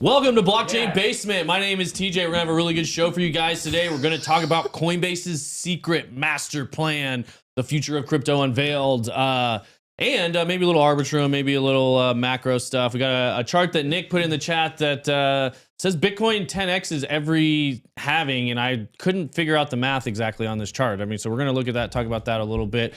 Welcome to Blockchain Basement. My name is TJ. We're gonna have a really good show for you guys today. We're gonna talk about Coinbase's secret master plan, the future of crypto unveiled, and maybe a little Arbitrum, maybe a little macro stuff. We got a chart that Nick put in the chat that says Bitcoin 10x's every halving, and I couldn't figure out the math exactly on this chart. I mean, so we're gonna look at that, talk about that a little bit.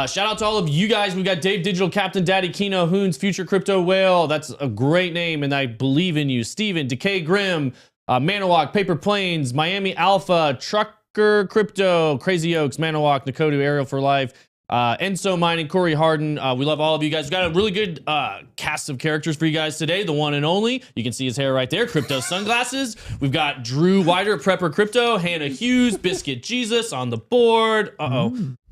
Shout out to all of you guys. We got Dave Digital, Captain Daddy, Kino, Hoons, Future Crypto Whale. That's a great name, and I believe in you. Steven, Decay Grim, Manawak, Paper Planes, Miami Alpha, Trucker Crypto, Crazy Oaks, Manawak, Nakodu, Ariel for Life, Enso Mining, Corey Harden. We love all of you guys. We've got a really good cast of characters for you guys today. The one and only. You can see his hair right there. Crypto Sunglasses. We've got Drew Wider, Prepper Crypto, Hannah Hughes, Biscuit Jesus on the board.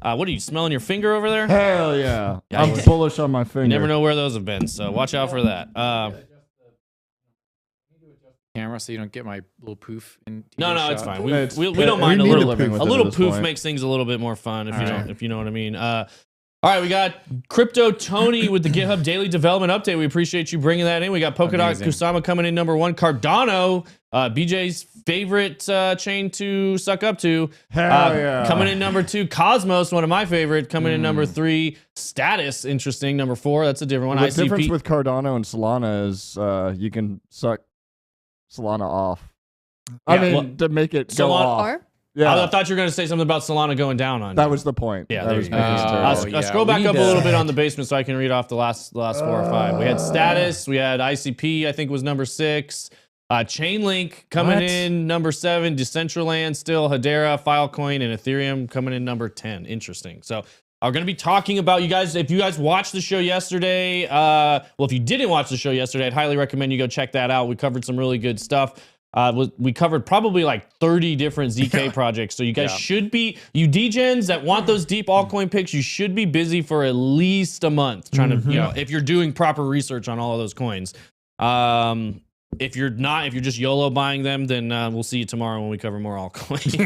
What are you smelling your finger over there? Hell yeah. I'm bullish on my finger. You never know where those have been, so watch out for that. Camera so you don't get my little poof in No, shot. it's fine. We don't mind a little poof point. makes things a little bit more fun if you know what I mean. All right, we got Crypto Tony with the GitHub Daily Development Update. We appreciate you bringing that in. We got Polkadot Kusama coming in #1. Cardano, BJ's favorite chain to suck up to. Hell yeah. Coming in #2. Cosmos, one of my favorite, coming in #3. Status, interesting, #4. That's a different one. The ICP. difference with Cardano and Solana is you can suck Solana off. I mean, to make it go off. Yeah. I thought you were going to say something about Solana going down on you. That was the point. Yeah, that was I'll scroll back up a little bit on the basement so I can read off the last 4 or 5. We had Status, we had ICP, I think was #6. Chainlink coming in #7. Decentraland still, Hedera, Filecoin, and Ethereum coming in #10. Interesting. So we're going to be talking about you guys. If you guys watched the show yesterday, well, if you didn't watch the show yesterday, I'd highly recommend you go check that out. We covered some really good stuff. We covered probably like 30 different ZK projects. So you guys should be, you degens that want those deep altcoin picks, you should be busy for at least a month trying to, you know, if you're doing proper research on all of those coins. If you're not, if you're just YOLO buying them, then we'll see you tomorrow when we cover more altcoins.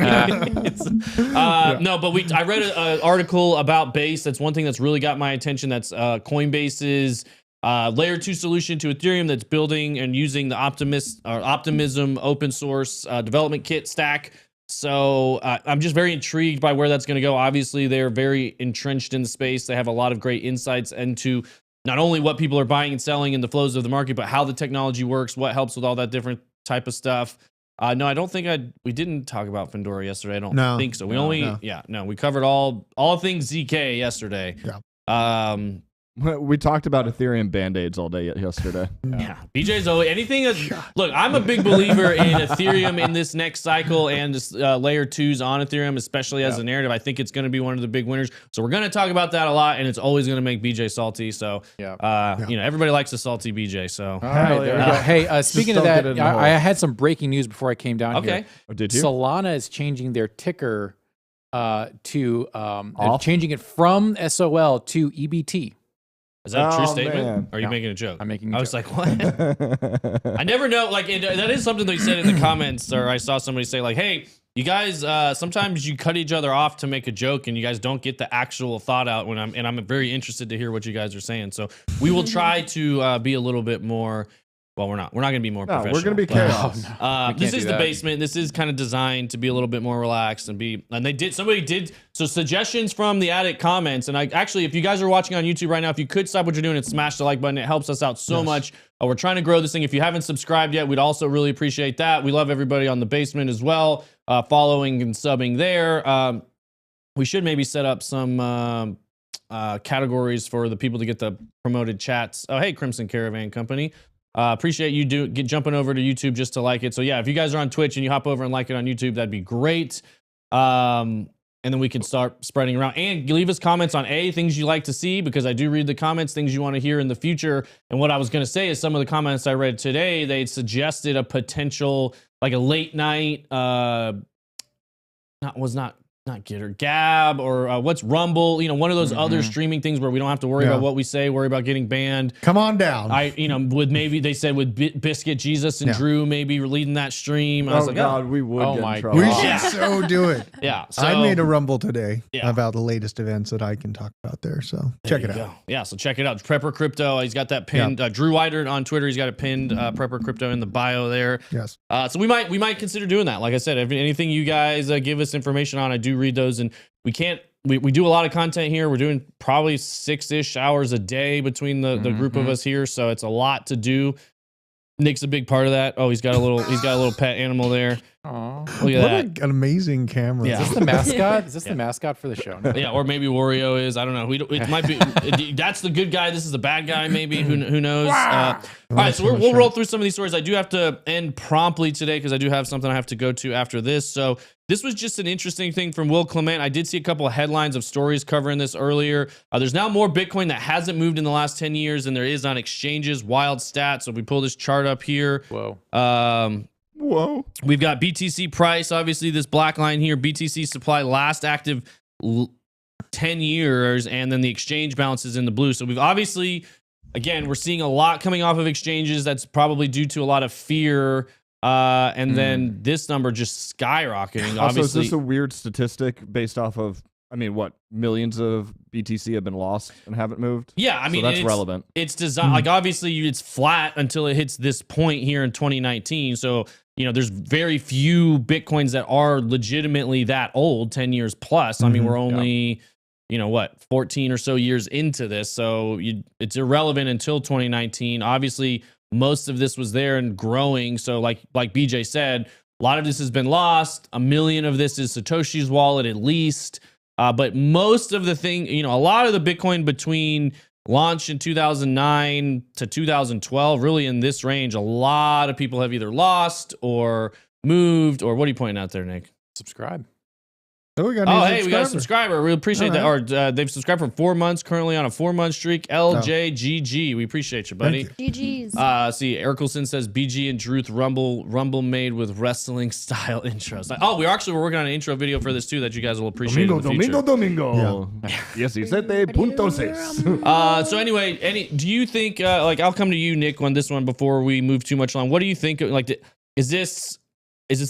No, but I read an article about Base. That's one thing that's really got my attention. That's Coinbase's layer 2 solution to Ethereum that's building and using the Optimism open source development kit stack. So I'm just very intrigued by where that's going to go. Obviously, they're very entrenched in the space. They have a lot of great insights into not only what people are buying and selling in the flows of the market, but how the technology works, what helps with all that different type of stuff. No, I don't think we didn't talk about Findora yesterday. I don't think so. We we covered all things ZK yesterday. Yeah. We talked about Ethereum band-aids all day yesterday. Yeah. BJ's always anything. Look, I'm a big believer in Ethereum in this next cycle and this layer 2s on Ethereum, especially as a narrative. I think it's going to be one of the big winners. So we're going to talk about that a lot, and it's always going to make BJ salty. So, you know, everybody likes a salty BJ. So, hey, speaking of that, I had some breaking news before I came down here. Oh, did you? Solana is changing their ticker to changing it from SOL to EBT. Is that a true statement? Man. Or are you making a joke? I'm making a joke. I was like, what? I never know. Like, that is something they said in the comments, or I saw somebody say, like, hey, you guys, sometimes you cut each other off to make a joke and you guys don't get the actual thought out I'm very interested to hear what you guys are saying. So we will try to be a little bit more. Well, we're not going to be more professional. We're going to be chaos. This is the basement. This is kind of designed to be a little bit more relaxed somebody did. So suggestions from the addict comments. And actually, if you guys are watching on YouTube right now, if you could stop what you're doing and smash the like button, it helps us out so much. We're trying to grow this thing. If you haven't subscribed yet, we'd also really appreciate that. We love everybody on the basement as well, following and subbing there. We should maybe set up some categories for the people to get the promoted chats. Oh, hey, Crimson Caravan Company. Appreciate you jumping over to YouTube just to like it. So yeah, if you guys are on Twitch and you hop over and like it on YouTube, that'd be great. And then we can start spreading around and leave us comments on things you like to see, because I do read the comments, things you want to hear in the future. And what I was going to say is some of the comments I read today, they suggested a potential, like a late night, not Gitter, Gab, or what's Rumble, one of those other streaming things where we don't have to worry about what we say, worry about getting banned. Come on down. With maybe they said with Biscuit Jesus and Drew maybe leading that stream. I was like, God, we would get in trouble. We should so do it. Yeah. So, I made a Rumble today about the latest events that I can talk about there. So check it out. Yeah. So check it out. Prepper Crypto. He's got that pinned. Drew Whiter on Twitter. He's got it pinned. Prepper Crypto in the bio there. Yes. So we might consider doing that. Like I said, if anything you guys give us information on, I do read those, and we do a lot of content here. We're doing probably 6-ish hours a day between the group of us here. So it's a lot to do. Nick's a big part of that. Oh, he's got a little pet animal there. Aww. Look at that. An amazing camera. Yeah. Is this the mascot? Is this the mascot for the show? Yeah, or maybe Wario is. I don't know. It might be. That's the good guy. This is the bad guy. Maybe who knows? All right, so we'll roll through some of these stories. I do have to end promptly today because I do have something I have to go to after this. So this was just an interesting thing from Will Clement. I did see a couple of headlines of stories covering this earlier. There's now more Bitcoin that hasn't moved in the last 10 years than there is on exchanges. Wild stats. So if we pull this chart up here. Whoa. We've got BTC price, obviously this black line here, BTC supply last active 10 years, and then the exchange balances in the blue. So we've obviously, again, we're seeing a lot coming off of exchanges. That's probably due to a lot of fear. And then this number just skyrocketing. Also, obviously, is this a weird statistic based off of, what, millions of BTC have been lost and haven't moved? Yeah, I mean, so that's relevant. It's designed, like, obviously it's flat until it hits this point here in 2019. So, there's very few Bitcoins that are legitimately that old, 10 years plus. I mean, we're only, 14 or so years into this. So it's irrelevant until 2019. Obviously, most of this was there and growing. So like BJ said, a lot of this has been lost. 1 million of this is Satoshi's wallet at least. But most of the thing, a lot of the Bitcoin between launch in 2009 to 2012, really in this range, a lot of people have either lost or moved, or what are you pointing out there, Nick? Subscribe. Oh, we got we got a subscriber. We appreciate that. Or they've subscribed for 4 months, currently on a 4-month streak. LJGG. We appreciate you, buddy. GG's. See, Erkelson says BG and Druth Rumble made with wrestling style intros. We're working on an intro video for this too that you guys will appreciate in the future. Domingo. Yes, you said So anyway, do you think I'll come to you, Nick, on this one before we move too much along. What do you think? Is this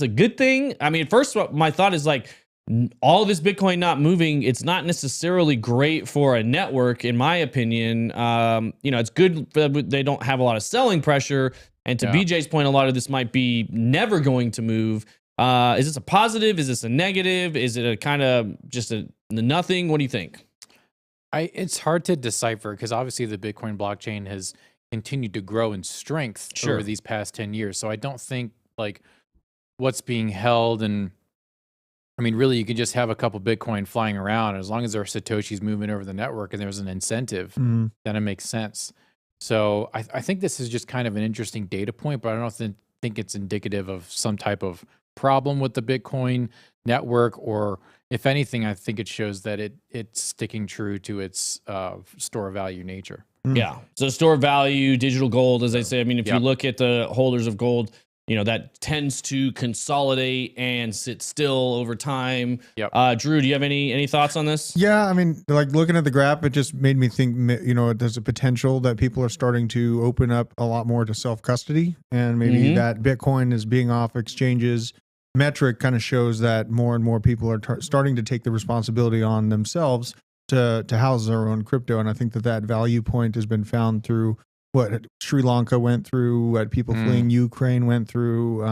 a good thing? I mean, first my thought is all this Bitcoin not moving, it's not necessarily great for a network, in my opinion. It's good that they don't have a lot of selling pressure. And to BJ's point, a lot of this might be never going to move. Is this a positive? Is this a negative? Is it a kind of just a nothing? What do you think? It's hard to decipher because obviously the Bitcoin blockchain has continued to grow in strength over these past 10 years. So I don't think what's being held, and I mean, really, you can just have a couple Bitcoin flying around. As long as there are Satoshis moving over the network and there's an incentive, then it makes sense. So I think this is just kind of an interesting data point, but I don't think it's indicative of some type of problem with the Bitcoin network, or if anything, I think it shows that it's sticking true to its store of value nature. Yeah. So store of value, digital gold, as they say. I mean, if you look at the holders of gold, that tends to consolidate and sit still over time. Drew, do you have any thoughts on this? Yeah, I mean, looking at the graph, it just made me think, there's a potential that people are starting to open up a lot more to self-custody, and maybe that Bitcoin is being off exchanges. Metric kind of shows that more and more people are starting to take the responsibility on themselves to house their own crypto. And I think that value point has been found through what Sri Lanka went through, what people fleeing Ukraine went through,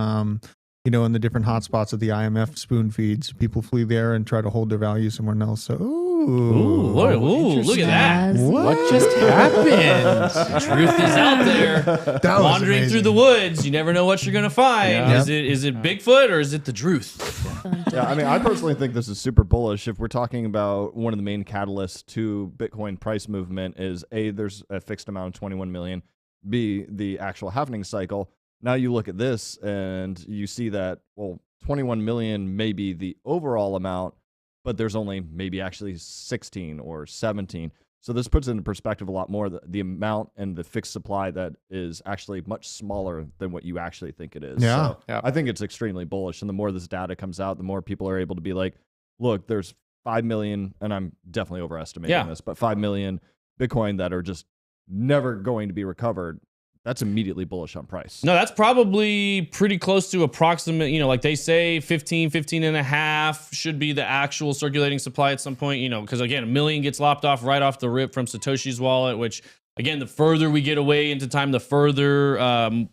in the different hotspots of the IMF spoon feeds. People flee there and try to hold their value somewhere else. So, look at that. What just happened? Truth is out there. Wandering through the woods. You never know what you're going to find. Yeah. Is it Bigfoot or is it the truth? Yeah, I mean, I personally think this is super bullish. If we're talking about one of the main catalysts to Bitcoin price movement is A, there's a fixed amount of 21 million. B, the actual halving cycle. Now you look at this and you see that, 21 million may be the overall amount, but there's only maybe actually 16 or 17. So this puts into perspective a lot more the amount and the fixed supply that is actually much smaller than what you actually think it is. Yeah. So I think it's extremely bullish. And the more this data comes out, the more people are able to be like, look, there's 5 million, and I'm definitely overestimating this, but 5 million Bitcoin that are just never going to be recovered, that's immediately bullish on price. No, that's probably pretty close to approximate, like they say 15 and a half should be the actual circulating supply at some point, because again, 1 million gets lopped off right off the rip from Satoshi's wallet, which again, the further we get away into time, the further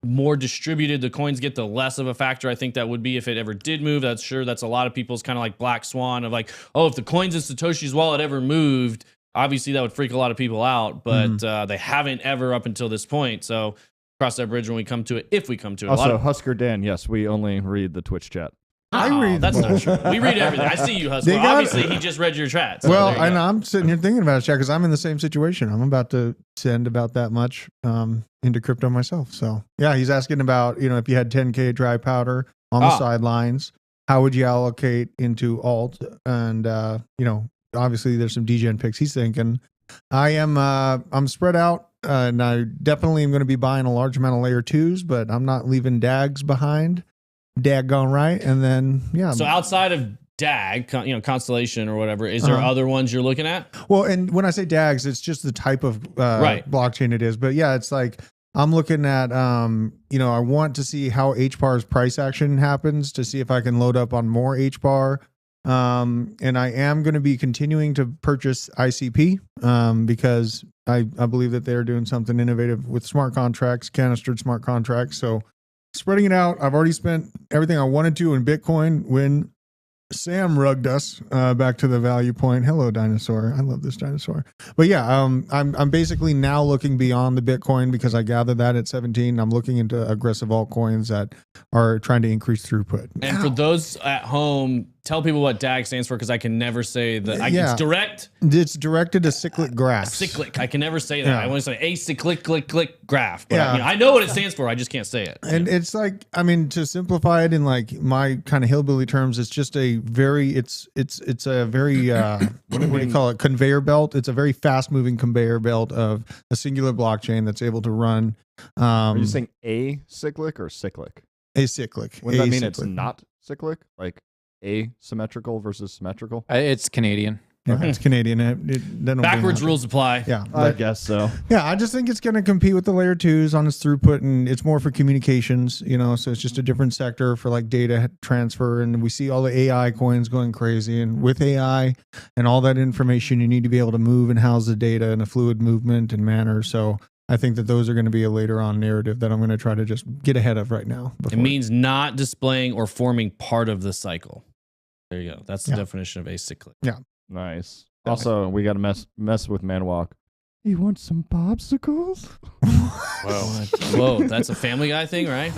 more distributed the coins get, the less of a factor I think that would be if it ever did move. That's a lot of people's kind of like black swan of like, oh, if the coins in Satoshi's wallet ever moved, obviously that would freak a lot of people out, but they haven't ever up until this point. So cross that bridge when we come to it, if we come to it. Also, Husker Dan, yes, we only read the Twitch chat. I read. That's not true. We read everything. I see you, Husker. Obviously, he just read your chat. So well, and I'm sitting here thinking about it, because I'm in the same situation. I'm about to send about that much into crypto myself. So yeah, he's asking about, if you had 10K dry powder on the sidelines, how would you allocate into alt? And obviously there's some degen picks he's thinking. I'm spread out, and I definitely am going to be buying a large amount of layer 2s, but I'm not leaving DAGs behind. Daggone right. And then so outside of DAG, Constellation or whatever, is there other ones you're looking at? Well, and when I say DAGs, it's just the type of blockchain it is. But yeah, it's like I'm looking at I want to see how HBAR's price action happens, to see if I can load up on more HBAR. And I am going to be continuing to purchase ICP because I believe that they're doing something innovative with smart contracts, canistered smart contracts. So spreading it out, I've already spent everything I wanted to in Bitcoin when Sam rugged us back to the value point. Hello, dinosaur. I love this dinosaur. But yeah, I'm basically now looking beyond the Bitcoin because I gathered that at 17. I'm looking into aggressive altcoins that are trying to increase throughput. And for those at home, tell people what DAG stands for, because I can never say that. It's direct. It's directed acyclic graph. Cyclic. I can never say that. I want to say acyclic click graph. But I know what it stands for. I just can't say it. And it's like, to simplify it in like my kind of hillbilly terms, it's just a very, it's a very, what do you call it? Conveyor belt. It's a very fast moving conveyor belt of a singular blockchain that's able to run. Are you saying acyclic or cyclic? Acyclic. Would that mean it's not cyclic? Like asymmetrical versus symmetrical? It's Canadian. Yeah, it's Canadian. Backwards rules apply. Yeah, I guess so. Yeah, I just think it's going to compete with the layer 2s on its throughput, and it's more for communications, so it's just a different sector for like data transfer. And we see all the AI coins going crazy, and with AI and all that information, you need to be able to move and house the data in a fluid movement and manner. So I think that those are going to be a later on narrative that I'm going to try to just get ahead of right now. It means not displaying or forming part of the cycle. There you go. That's the definition of acyclic. Yeah. Nice. Also, we got to mess with Manwalk. You want some popsicles? Whoa, that's a Family Guy thing, right?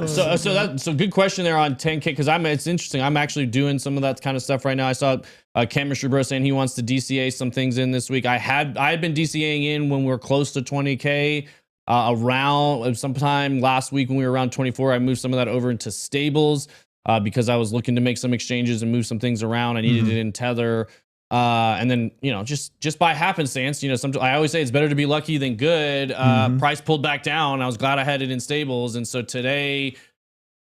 So good question there on 10K, because it's interesting. I'm actually doing some of that kind of stuff right now. I saw Chemistry Bro saying he wants to DCA some things in this week. I had been DCAing in when we were close to 20K. Around sometime last week when we were around 24, I moved some of that over into stables. Because I was looking to make some exchanges and move some things around. I needed it in Tether. And then, just by happenstance, I always say it's better to be lucky than good. Price pulled back down. I was glad I had it in stables. And so today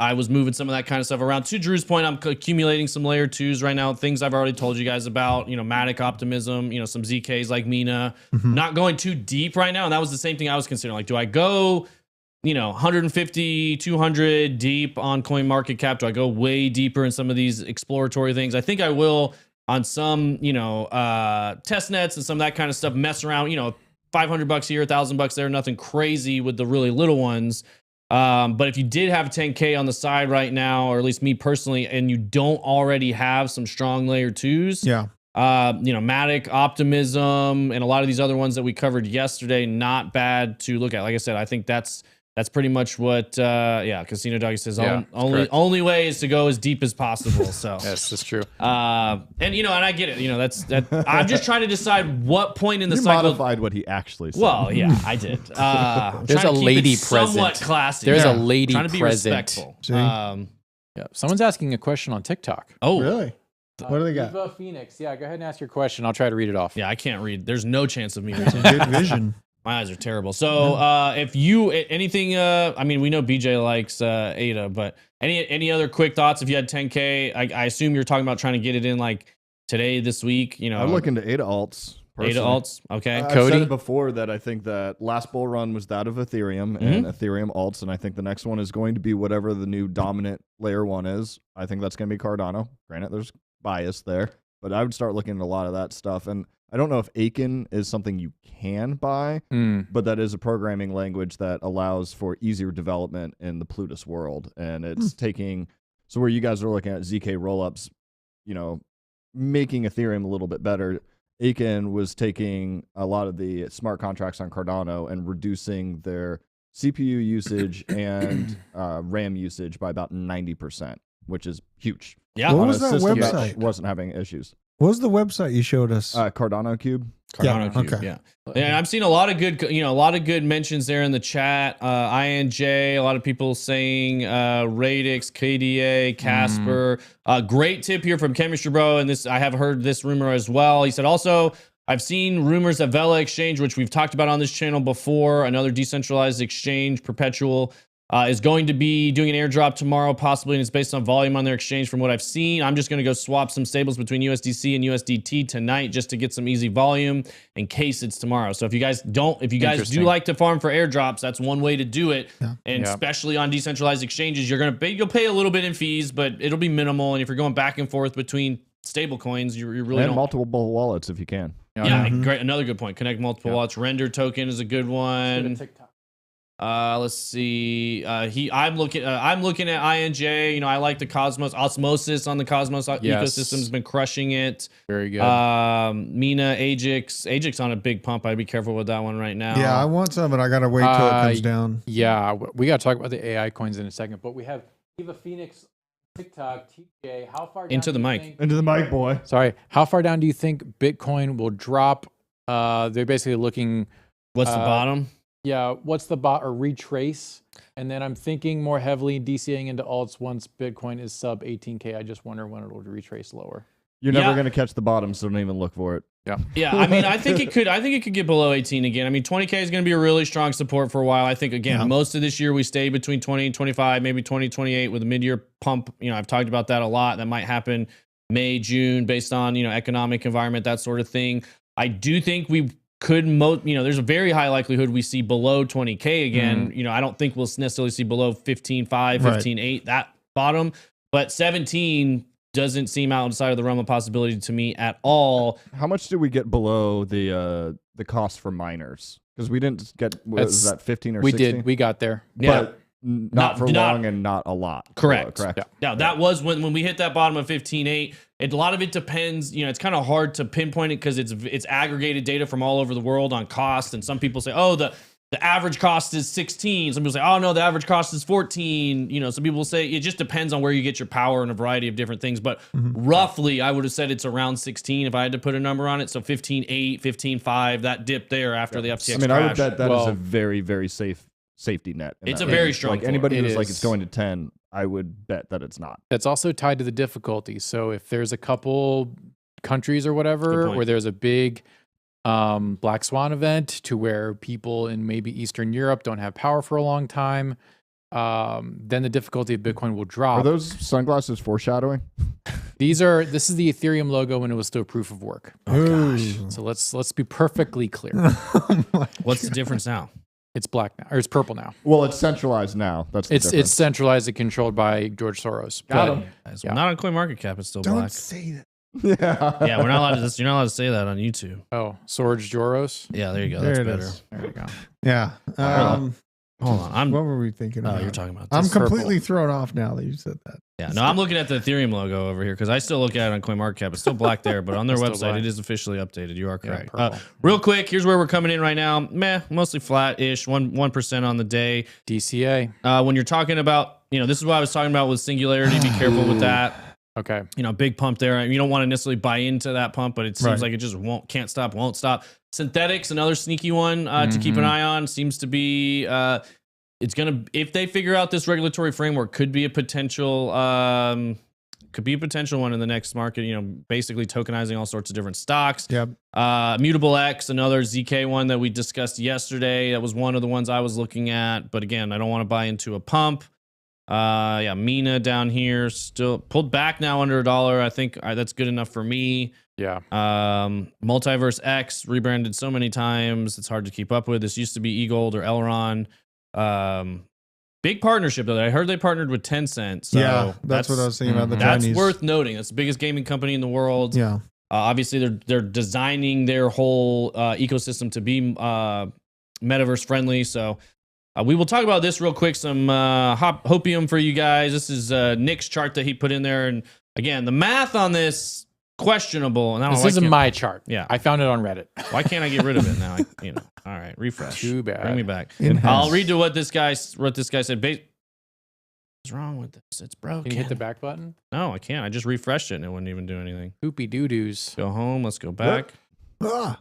I was moving some of that kind of stuff around. To Drew's point, I'm accumulating some layer 2s right now. Things I've already told you guys about, Matic optimism, some ZKs like Mina. Not going too deep right now. And that was the same thing I was considering. Like, do I go 150, 200 deep on CoinMarketCap? Do I go way deeper in some of these exploratory things? I think I will on some, test nets and some of that kind of stuff, mess around, $500 here, $1,000 there, nothing crazy with the really little ones. But if you did have 10K on the side right now, or at least me personally, and you don't already have some strong layer 2s, Matic, Optimism, and a lot of these other ones that we covered yesterday, not bad to look at. Like I said, I think that's pretty much what Casino Doggy says. Only way is to go as deep as possible. So yes, that's true. And I get it. That's I'm just trying to decide what point in the you cycle. Modified what he actually said. Well, yeah, I did. There's a lady present. Somewhat classy. There's a lady trying to be present. respectful. Someone's asking a question on TikTok. Oh, really? What do they got? Eva Phoenix. Yeah, go ahead and ask your question. I'll try to read it off. Yeah, I can't read. There's no chance of me. Good vision. My eyes are terrible. So if you anything, I mean, we know BJ likes ADA, but any other quick thoughts? If you had 10K, I assume you're talking about trying to get it in like today, this week. You know, I'm looking to ADA alts. ADA alts. Okay, I've Cody? said it before that I think that last bull run was that of Ethereum and Ethereum alts, and I think the next one is going to be whatever the new dominant layer one is. I think that's going to be Cardano. Granted, there's bias there, but I would start looking at a lot of that stuff. And I don't know if Aiken is something you can buy, but that is a programming language that allows for easier development in the Plutus world. And it's taking, so where you guys are looking at ZK rollups, you know, making Ethereum a little bit better, Aiken was taking a lot of the smart contracts on Cardano and reducing their CPU usage and RAM usage by about 90%, which is huge. Yeah. What On was a that system website? wasn't having issues. What was the website you showed us? Cardano Cube. Cardano Cube, okay. yeah. And I've seen a lot of good mentions there in the chat. INJ, a lot of people saying Radix, KDA, Casper. Great tip here from Chemistry Bro, and this I have heard this rumor as well. He said also, I've seen rumors that Vela Exchange, which we've talked about on this channel before, another decentralized exchange, Perpetual, is going to be doing an airdrop tomorrow, possibly, and it's based on volume on their exchange from what I've seen. I'm just going to go swap some stables between USDC and USDT tonight just to get some easy volume in case it's tomorrow. So if you guys do like to farm for airdrops, that's one way to do it. Yeah. And especially on decentralized exchanges, you'll pay a little bit in fees, but it'll be minimal. And if you're going back and forth between stable coins, you really don't. Multiple wallets if you can. Yeah, great. Another good point. Connect multiple wallets. Render token is a good one. Let's see. I'm looking at INJ. You know, I like the Cosmos. Osmosis on the Cosmos ecosystem has been crushing it. Very good. Mina, Ajax on a big pump. I'd be careful with that one right now. Yeah, I want some, but I gotta wait till it comes down. Yeah, we gotta talk about the AI coins in a second. But we have Eva Phoenix, TikTok, TJ. How far down into the mic? Into the mic, boy. Sorry. How far down do you think Bitcoin will drop? They're basically looking. What's the bottom? Yeah, what's the bot or retrace? And then I'm thinking more heavily DCAing into alts once Bitcoin is sub 18K. I just wonder when it'll retrace lower. You're never going to catch the bottom, so don't even look for it. Yeah. Yeah, I mean, I think it could get below 18 again. I mean, 20K is going to be a really strong support for a while. I think, again, most of this year we stay between 20 and 25, maybe 20, 28 with a mid-year pump. You know, I've talked about that a lot. That might happen May, June based on, you know, economic environment, that sort of thing. I do think we could, there's a very high likelihood we see below 20K again. You know, I don't think we'll necessarily see below 15.5, 15.8, that bottom, but 17 doesn't seem outside of the realm of possibility to me at all. How much did we get below the cost for miners? Because we didn't get, was that 15 or 16? We got there. But not for long and not a lot. Correct. Correct. Yeah, that was when we hit that bottom of 15.8. A lot of it depends, you know, it's kind of hard to pinpoint it because it's aggregated data from all over the world on cost. And some people say, oh, the average cost is 16. Some people say, oh, no, the average cost is 14. You know, some people say it just depends on where you get your power and a variety of different things. But roughly, I would have said it's around 16 if I had to put a number on it. So 15.8, 15.5, that dip there after the FTX crash. I would bet that is a very, very safe safety net. It's a very strong like anybody who's like it's going to 10, I would bet that it's not. That's also tied to the difficulty. So if there's a couple countries or whatever where there's a big black swan event to where people in maybe Eastern Europe don't have power for a long time, then the difficulty of Bitcoin will drop. Are those sunglasses foreshadowing? This is the Ethereum logo when it was still proof of work. Oh gosh. So let's be perfectly clear. What's the difference now? It's black now, or it's purple now. Well, it's centralized now. That's the difference. It's centralized and controlled by George Soros. Got him. Yeah. Not on CoinMarketCap. It's still Don't black. say that. Yeah, we're not allowed to. You're not allowed to say that on YouTube. Oh, George Soros. Yeah, there you go. There That's it better. is. There you go. Yeah. Hold on. What were we thinking about? You're talking about. I'm This. completely thrown off now that you said that. Yeah, no, I'm looking at the Ethereum logo over here because I still look at it on CoinMarketCap. It's still black there, but on their website, black. it is officially updated. You are correct. purple. Real quick, here's where we're coming in right now. Mostly flat-ish, 1% on the day. DCA. When you're talking about, this is what I was talking about with Singularity. Be careful with that. Okay. Big pump there. You don't want to necessarily buy into that pump, but it seems like it just won't stop. Synthetics, another sneaky one to keep an eye on. Seems to be it's gonna, if they figure out this regulatory framework, could be a potential could be a potential one in the next market. You know, basically tokenizing all sorts of different stocks. Yep. Mutable X, another ZK one that we discussed yesterday. That was one of the ones I was looking at. But again, I don't want to buy into a pump. Yeah, Mina down here still pulled back now under $1. I think that's good enough for me. Yeah. Multiverse X rebranded so many times, it's hard to keep up with. This used to be eGold or Elron. Big partnership though. I heard they partnered with Tencent. So yeah, that's what I was thinking about. The that's Chinese. worth noting. That's the biggest gaming company in the world. Yeah. Obviously, they're designing their whole ecosystem to be metaverse friendly. So we will talk about this real quick. Some hopium for you guys. This is Nick's chart that he put in there, and again, the math on this questionable. And I don't This know, isn't my chart. Yeah. I found it on Reddit. Why can't I get rid of it now? All right, refresh. Too bad. Bring me back. In-house. I'll read to what this guy said. What's wrong with this? It's broken. Can you hit the back button? No, I can't. I just refreshed it and it wouldn't even do anything. Poopy doo-doos. Go home. Let's go back. Ah.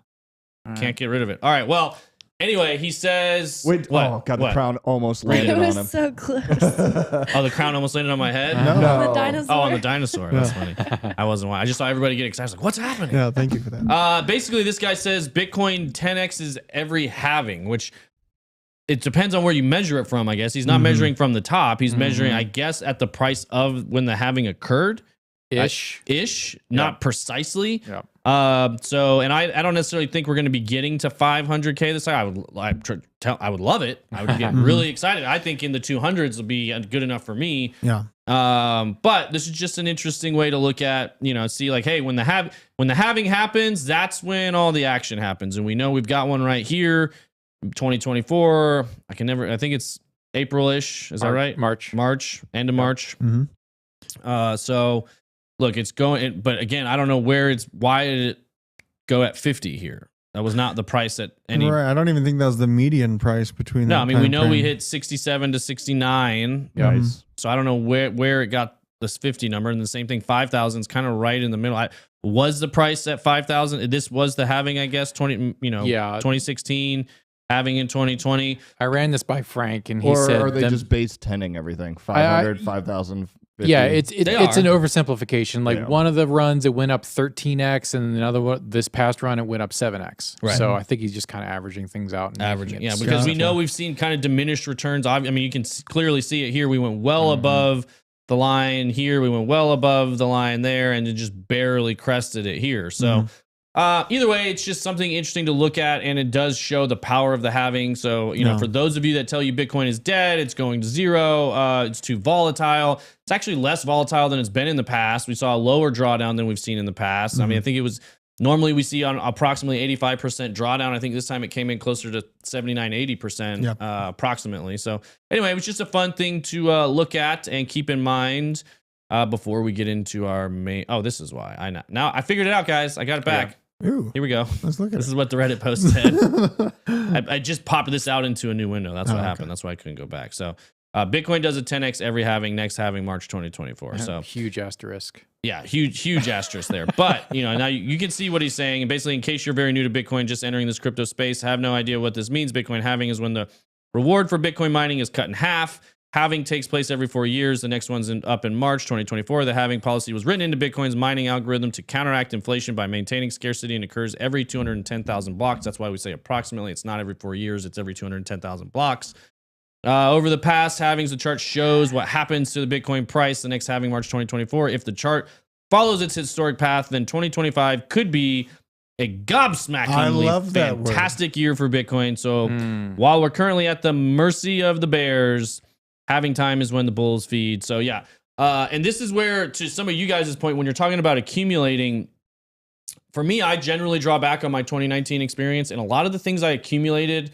Can't get rid of it. All right. Well, anyway, he says. Wait, what? oh god, What? the crown almost Read landed It on was him. so close. Oh, the crown almost landed on my head. No. The dinosaur. Oh, on the dinosaur. That's funny. I wasn't. I just saw everybody get excited. I was like, what's happening? Yeah, thank you for that. Basically, this guy says Bitcoin 10x's every halving, which it depends on where you measure it from, I guess. He's not measuring from the top. He's measuring, I guess, at the price of when the halving occurred. Ish, not precisely. Yeah. So, and I don't necessarily think we're going to be getting to 500K this time. I would love it. I would get really excited. I think in the 200s will be good enough for me. Yeah. But this is just an interesting way to look at, see like, hey, when the halving happens, that's when all the action happens. And we know we've got one right here, 2024. I think it's April-ish. Is that right? March, end of March. Mm-hmm. So look, it's going, but again, I don't know why did it go at 50 here? That was not the price at any. Right. I don't even think that was the median price between. No, that I mean, we know time we frame. hit 67 to 69. Nice. So I don't know where it got this 50 number. And the same thing, 5,000 is kind of right in the middle. Was the price at 5,000? This was the halving, I guess, 2016, halving in 2020. I ran this by Frank, and he Or said, are they just base 10ing everything? 500, 5,000. yeah, it's an are. oversimplification. Like Yeah. one of the runs, it went up 13x, and another one, this past run, it went up 7x. Right. So I think he's just kind of averaging things out. And Averaging, making it yeah, because we simple. know we've seen kind of diminished returns. I mean, you can clearly see it here. We went well above the line here. We went well above the line there, and it just barely crested it here. So either way, it's just something interesting to look at, and it does show the power of the halving. So, for those of you that tell you Bitcoin is dead, it's going to zero, it's too volatile. It's actually less volatile than it's been in the past. We saw a lower drawdown than we've seen in the past. I mean, I think it was normally we see on approximately 85% drawdown. I think this time it came in closer to 79, 80% approximately. So anyway, it was just a fun thing to look at and keep in mind before we get into our main. Oh, this is why now I figured it out, guys. I got it back. Ooh, Here we go. let's look at This it. is what the Reddit post said. I just popped this out into a new window. That's what okay. happened. That's why I couldn't go back. So Bitcoin does a 10x every halving, next halving March 2024. So huge asterisk. yeah, huge asterisk there. But now you can see what he's saying. And basically, in case you're very new to Bitcoin, just entering this crypto space, have no idea what this means. Bitcoin halving is when the reward for Bitcoin mining is cut in half. Halving takes place every 4 years. The next one's up in March 2024. The halving policy was written into Bitcoin's mining algorithm to counteract inflation by maintaining scarcity and occurs every 210,000 blocks. That's why we say approximately. It's not every 4 years. It's every 210,000 blocks. Over the past halvings, the chart shows what happens to the Bitcoin price the next halving March 2024. If the chart follows its historic path, then 2025 could be a gobsmackingly fantastic year for Bitcoin. So while we're currently at the mercy of the bears, halving time is when the bulls feed. So yeah. And this is where, to some of you guys' point, when you're talking about accumulating, for me, I generally draw back on my 2019 experience. And a lot of the things I accumulated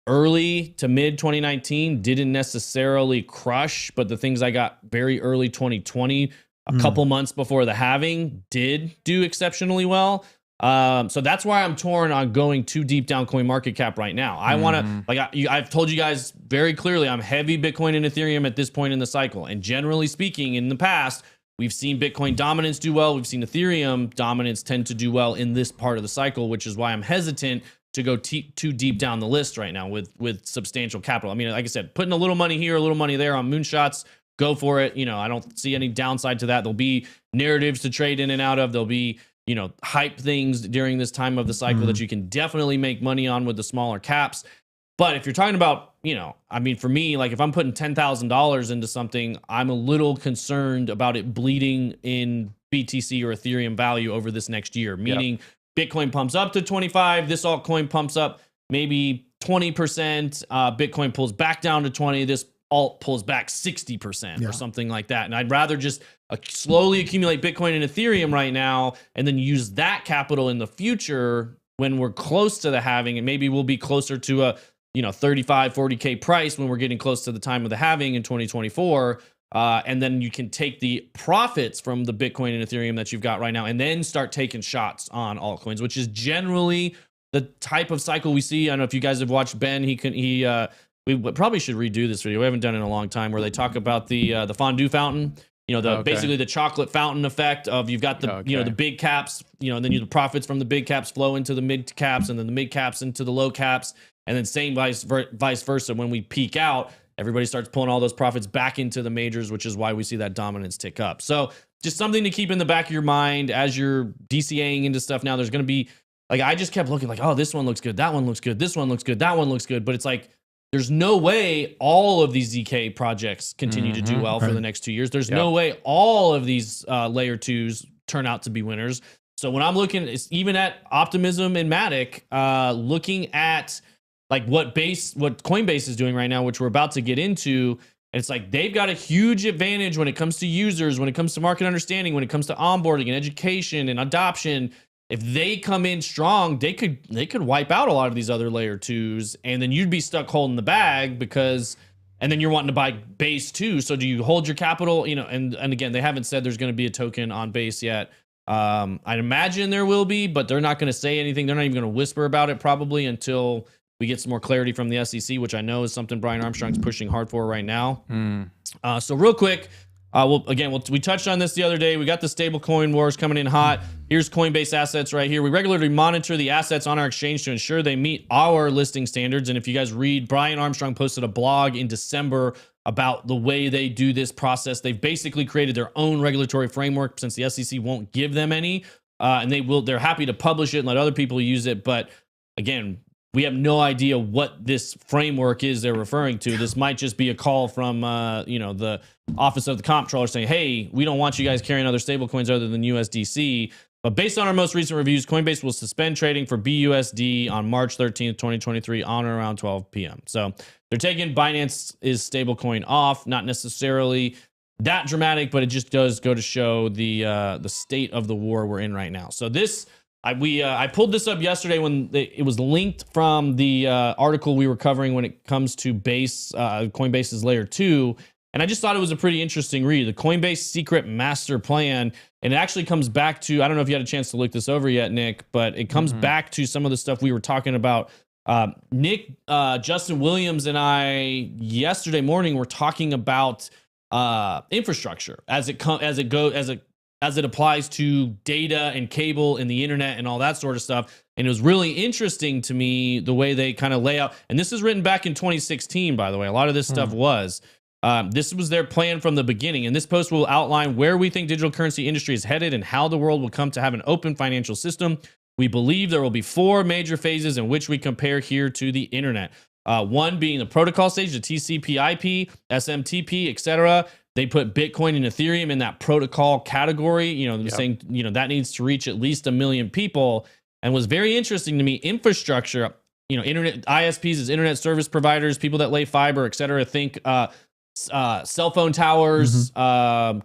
early to mid 2019 didn't necessarily crush, but the things I got very early 2020, a couple months before the halving, did do exceptionally well. So that's why I'm torn on going too deep down CoinMarketCap right now. I want to, I've told you guys very clearly, I'm heavy Bitcoin and Ethereum at this point in the cycle. And generally speaking, in the past, we've seen Bitcoin dominance do well. We've seen Ethereum dominance tend to do well in this part of the cycle, which is why I'm hesitant to go too deep down the list right now with substantial capital. I mean, like I said, putting a little money here, a little money there on moonshots go for it. I don't see any downside to that. There'll be narratives to trade in and out of. There'll be, hype things during this time of the cycle that you can definitely make money on with the smaller caps. But if you're talking about, for me, like if I'm putting $10,000 into something, I'm a little concerned about it bleeding in BTC or Ethereum value over this next year, meaning Bitcoin pumps up to 25, this altcoin pumps up maybe 20%, Bitcoin pulls back down to 20, this alt pulls back 60% or something like that. And I'd rather just slowly accumulate Bitcoin and Ethereum right now and then use that capital in the future when we're close to the halving, and maybe we'll be closer to a 35, 40K price when we're getting close to the time of the halving in 2024. And then you can take the profits from the Bitcoin and Ethereum that you've got right now and then start taking shots on altcoins, which is generally the type of cycle we see. I don't know if you guys have watched Ben. We probably should redo this video. We haven't done it in a long time, where they talk about the fondue fountain. Basically the chocolate fountain effect of you've got the the big caps, and then the profits from the big caps flow into the mid caps, and then the mid caps into the low caps, and then same vice versa. When we peak out, everybody starts pulling all those profits back into the majors, which is why we see that dominance tick up. So just something to keep in the back of your mind as you're DCAing into stuff. Now there's going to be, like, I just kept looking like, oh, this one looks good, that one looks good, this one looks good, that one looks good, but it's like, there's no way all of these ZK projects continue to do well for the next 2 years. There's no way all of these layer twos turn out to be winners. So when I'm looking, even at Optimism and Matic, looking at like what Coinbase is doing right now, which we're about to get into, it's like they've got a huge advantage when it comes to users, when it comes to market understanding, when it comes to onboarding and education and adoption. If they come in strong, they could wipe out a lot of these other layer twos, and then you'd be stuck holding the bag and then you're wanting to buy Base too. So do you hold your capital? And again, they haven't said there's going to be a token on Base yet. I'd imagine there will be, but they're not going to say anything. They're not even going to whisper about it probably until we get some more clarity from the SEC, which I know is something Brian Armstrong's pushing hard for right now. So real quick. We touched on this the other day. We got the stablecoin wars coming in hot. Here's Coinbase assets right here. We regularly monitor the assets on our exchange to ensure they meet our listing standards. And if you guys read, Brian Armstrong posted a blog in December about the way they do this process. They've basically created their own regulatory framework since the SEC won't give them any. And they're happy to publish it and let other people use it. But again, we have no idea what this framework is they're referring to. This might just be a call from, the Office of the Comptroller saying, hey, we don't want you guys carrying other stablecoins other than USDC. But based on our most recent reviews, Coinbase will suspend trading for BUSD on March 13th, 2023 on or around 12 p.m. So they're taking Binance's stablecoin off, not necessarily that dramatic, but it just does go to show the state of the war we're in right now. So this... I pulled this up yesterday when it was linked from the article we were covering when it comes to Coinbase's layer 2. And I just thought it was a pretty interesting read. The Coinbase secret master plan. And it actually comes back to, I don't know if you had a chance to look this over yet, Nick, but it comes back to some of the stuff we were talking about. Nick, Justin Williams, and I yesterday morning were talking about infrastructure as it applies to data and cable and the internet and all that sort of stuff. And it was really interesting to me the way they kind of lay out. And this is written back in 2016, by the way. A lot of this stuff was. This was their plan from the beginning. And this post will outline where we think digital currency industry is headed and how the world will come to have an open financial system. We believe there will be 4 major phases in which we compare here to the internet. One being the protocol stage, the TCP/IP, SMTP, etc. They put Bitcoin and Ethereum in that protocol category, saying, that needs to reach at least 1 million people. And was very interesting to me, infrastructure, internet ISPs is internet service providers, people that lay fiber, et cetera. Think cell phone towers,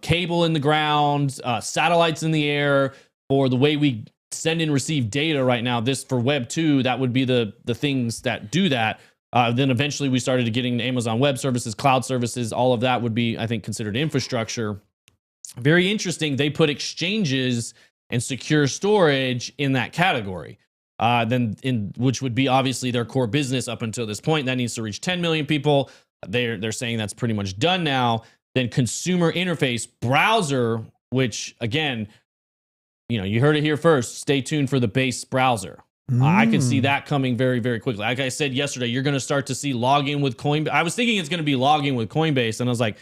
cable in the ground, satellites in the air, or the way we send and receive data right now. This for Web 2, that would be the things that do that. Then eventually we started getting Amazon Web Services, cloud services, all of that would be, I think, considered infrastructure. Very interesting. They put exchanges and secure storage in that category. Which would be obviously their core business up until this point. That needs to reach 10 million people. They're saying that's pretty much done now. Then consumer interface browser, which again, you heard it here first. Stay tuned for the Base browser. I can see that coming very, very quickly. Like I said yesterday, you're going to start to see login with Coinbase. I was thinking it's going to be login with Coinbase, and I was like,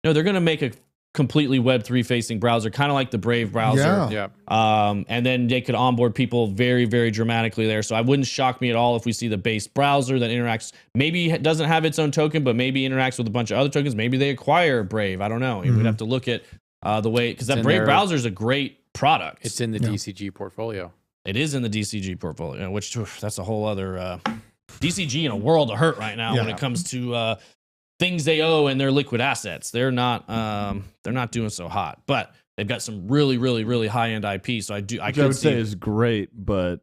no, they're going to make a completely Web3 facing browser, kind of like the Brave browser. Yeah. And then they could onboard people very, very dramatically there. So I wouldn't shock me at all if we see the base browser that interacts, maybe it doesn't have its own token, but maybe interacts with a bunch of other tokens. Maybe they acquire Brave. I don't know. We'd have to look at the way, because that Brave browser is a great product. It's in the DCG portfolio. It is in the DCG portfolio, which that's a whole other DCG in a world of hurt right now when it comes to things they owe and their liquid assets. They're not doing so hot, but they've got some really, really, really high end IP. So I would say is great, but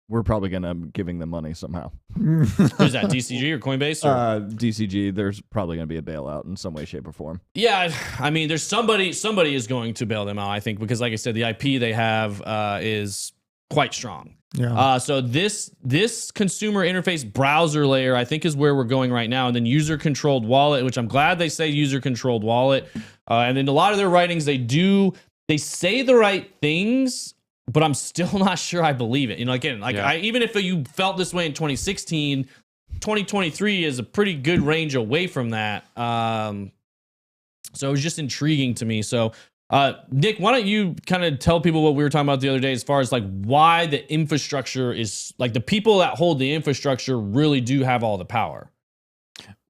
we're probably gonna giving them money somehow. Who's that, DCG or Coinbase? Or? DCG. There's probably gonna be a bailout in some way, shape, or form. Yeah, I mean, there's somebody is going to bail them out, I think, because like I said, the IP they have is quite strong. Yeah. So this consumer interface browser layer, I think, is where we're going right now. And then user controlled wallet, which I'm glad they say user controlled wallet. And in a lot of their writings, they say the right things, but I'm still not sure I believe it. You know, again, even if you felt this way in 2016, 2023 is a pretty good range away from that. So it was just intriguing to me. So Nick, why don't you kind of tell people what we were talking about the other day as far as like why the infrastructure is, like, the people that hold the infrastructure really do have all the power?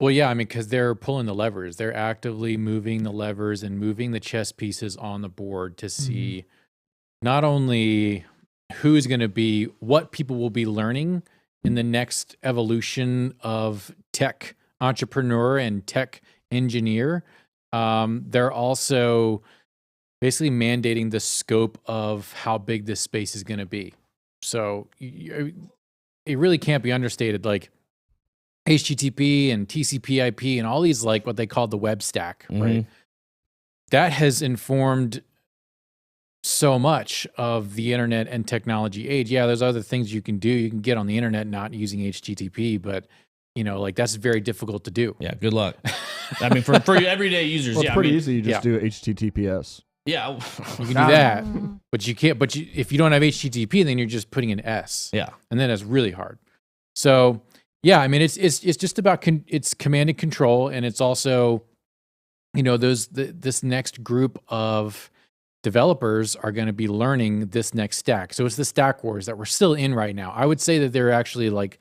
Well, yeah, I mean, because they're pulling the levers. They're actively moving the levers and moving the chess pieces on the board to see not only who's going to be, what people will be learning in the next evolution of tech entrepreneur and tech engineer. They're also basically mandating the scope of how big this space is going to be. So it really can't be understated. Like HTTP and TCP/IP and all these, like what they call the web stack, right? That has informed so much of the internet and technology age. Yeah, there's other things you can do. You can get on the internet not using HTTP, but you know, like that's very difficult to do. Yeah, good luck. I mean, for everyday users, well, it's pretty easy. You just do HTTPS. Yeah, you can do that, but you can't. But if you don't have HTTP, then you're just putting an S. Yeah, and then it's really hard. So yeah, I mean, it's just about it's command and control, and it's also, you know, this next group of developers are going to be learning this next stack. So it's the stack wars that we're still in right now. I would say that they're actually like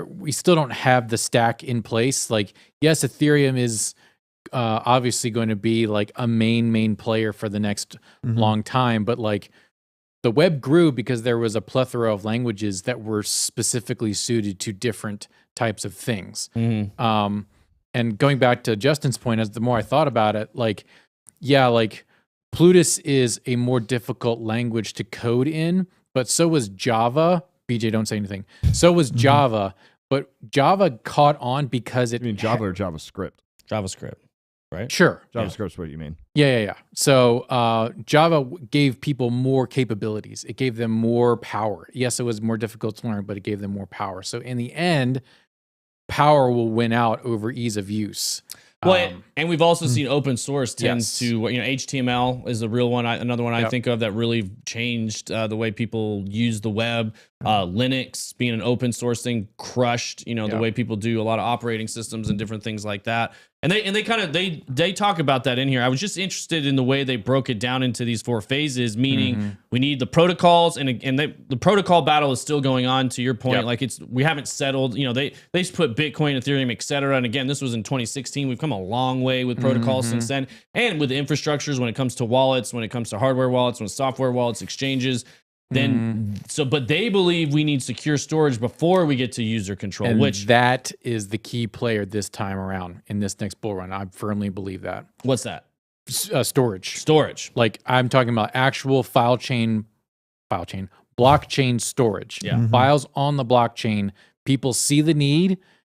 we still don't have the stack in place. Like, yes, Ethereum is obviously going to be like a main player for the next long time, but like the web grew because there was a plethora of languages that were specifically suited to different types of things. And going back to Justin's point, as the more I thought about it, like, yeah, like Plutus is a more difficult language to code in, but so was Java. BJ, don't say anything. So was Java, but Java caught on because it— You mean Java or JavaScript? JavaScript, right? Sure. JavaScript's what you mean. Yeah. So Java gave people more capabilities. It gave them more power. Yes, it was more difficult to learn, but it gave them more power. So in the end, power will win out over ease of use. Well, and we've also seen open source tends to, you know, HTML is a real one. Another one I think of that really changed the way people use the web. Linux being an open source thing crushed, you know, the way people do a lot of operating systems and different things like that. And they talk about that in here. I was just interested in the way they broke it down into these 4 phases, meaning we need the protocols, and the protocol battle is still going on, to your point. Like we haven't settled, you know, they just put Bitcoin, Ethereum, et cetera. And again, this was in 2016. We've come a long way with protocols since then, and with the infrastructures when it comes to wallets, when it comes to hardware wallets, when software wallets, exchanges. But they believe we need secure storage before we get to user control, and which that is the key player this time around in this next bull run. I firmly believe that. What's that? Storage. Like I'm talking about actual blockchain storage. Yeah. Files on the blockchain. People see the need,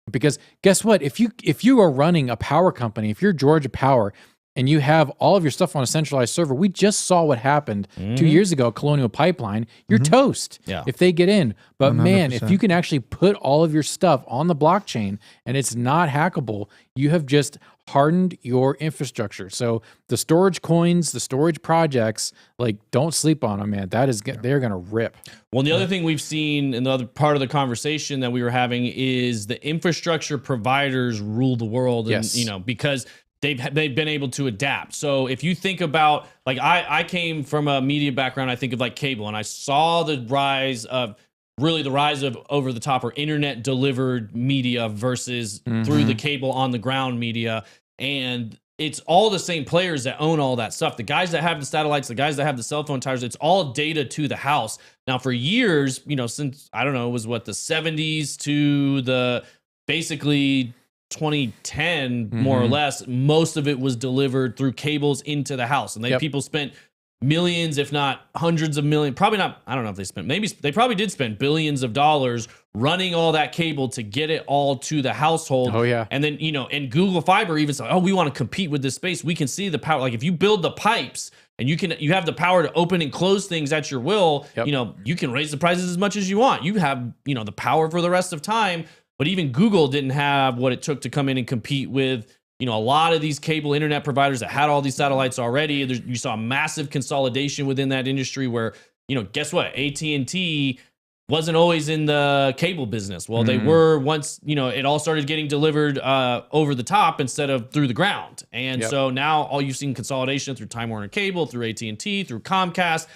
because guess what? If you are running a power company, if you're Georgia Power, and you have all of your stuff on a centralized server, we just saw what happened 2 years ago, Colonial Pipeline, you're toast if they get in. But 100%. Man, if you can actually put all of your stuff on the blockchain and it's not hackable, you have just hardened your infrastructure. So the storage coins, the storage projects, like, don't sleep on them, man. They're going to rip. Well, the other thing we've seen in the other part of the conversation that we were having is the infrastructure providers rule the world. And, you know, because they've been able to adapt. So if you think about, like, I came from a media background, I think of like cable, and I saw the rise of over the top or internet delivered media versus through the cable on the ground media. And it's all the same players that own all that stuff. The guys that have the satellites, the guys that have the cell phone towers, it's all data to the house. Now, for years, since, I don't know, it was what, the 70s to the basically 2010, more or less, most of it was delivered through cables into the house. And people spent millions, if not hundreds of millions, probably not, I don't know if they spent, maybe they probably did spend billions of dollars running all that cable to get it all to the household. Oh yeah. And then, and Google Fiber even said, oh, we want to compete with this space. We can see the power. Like if you build the pipes and you have the power to open and close things at your will, you can raise the prices as much as you want. You have, the power for the rest of time. But even Google didn't have what it took to come in and compete with a lot of these cable internet providers that had all these satellites already. You saw massive consolidation within that industry where, guess what? AT&T wasn't always in the cable business. Well, they were once, it all started getting delivered over the top instead of through the ground. And so now all you've seen consolidation through Time Warner Cable, through AT&T, through Comcast.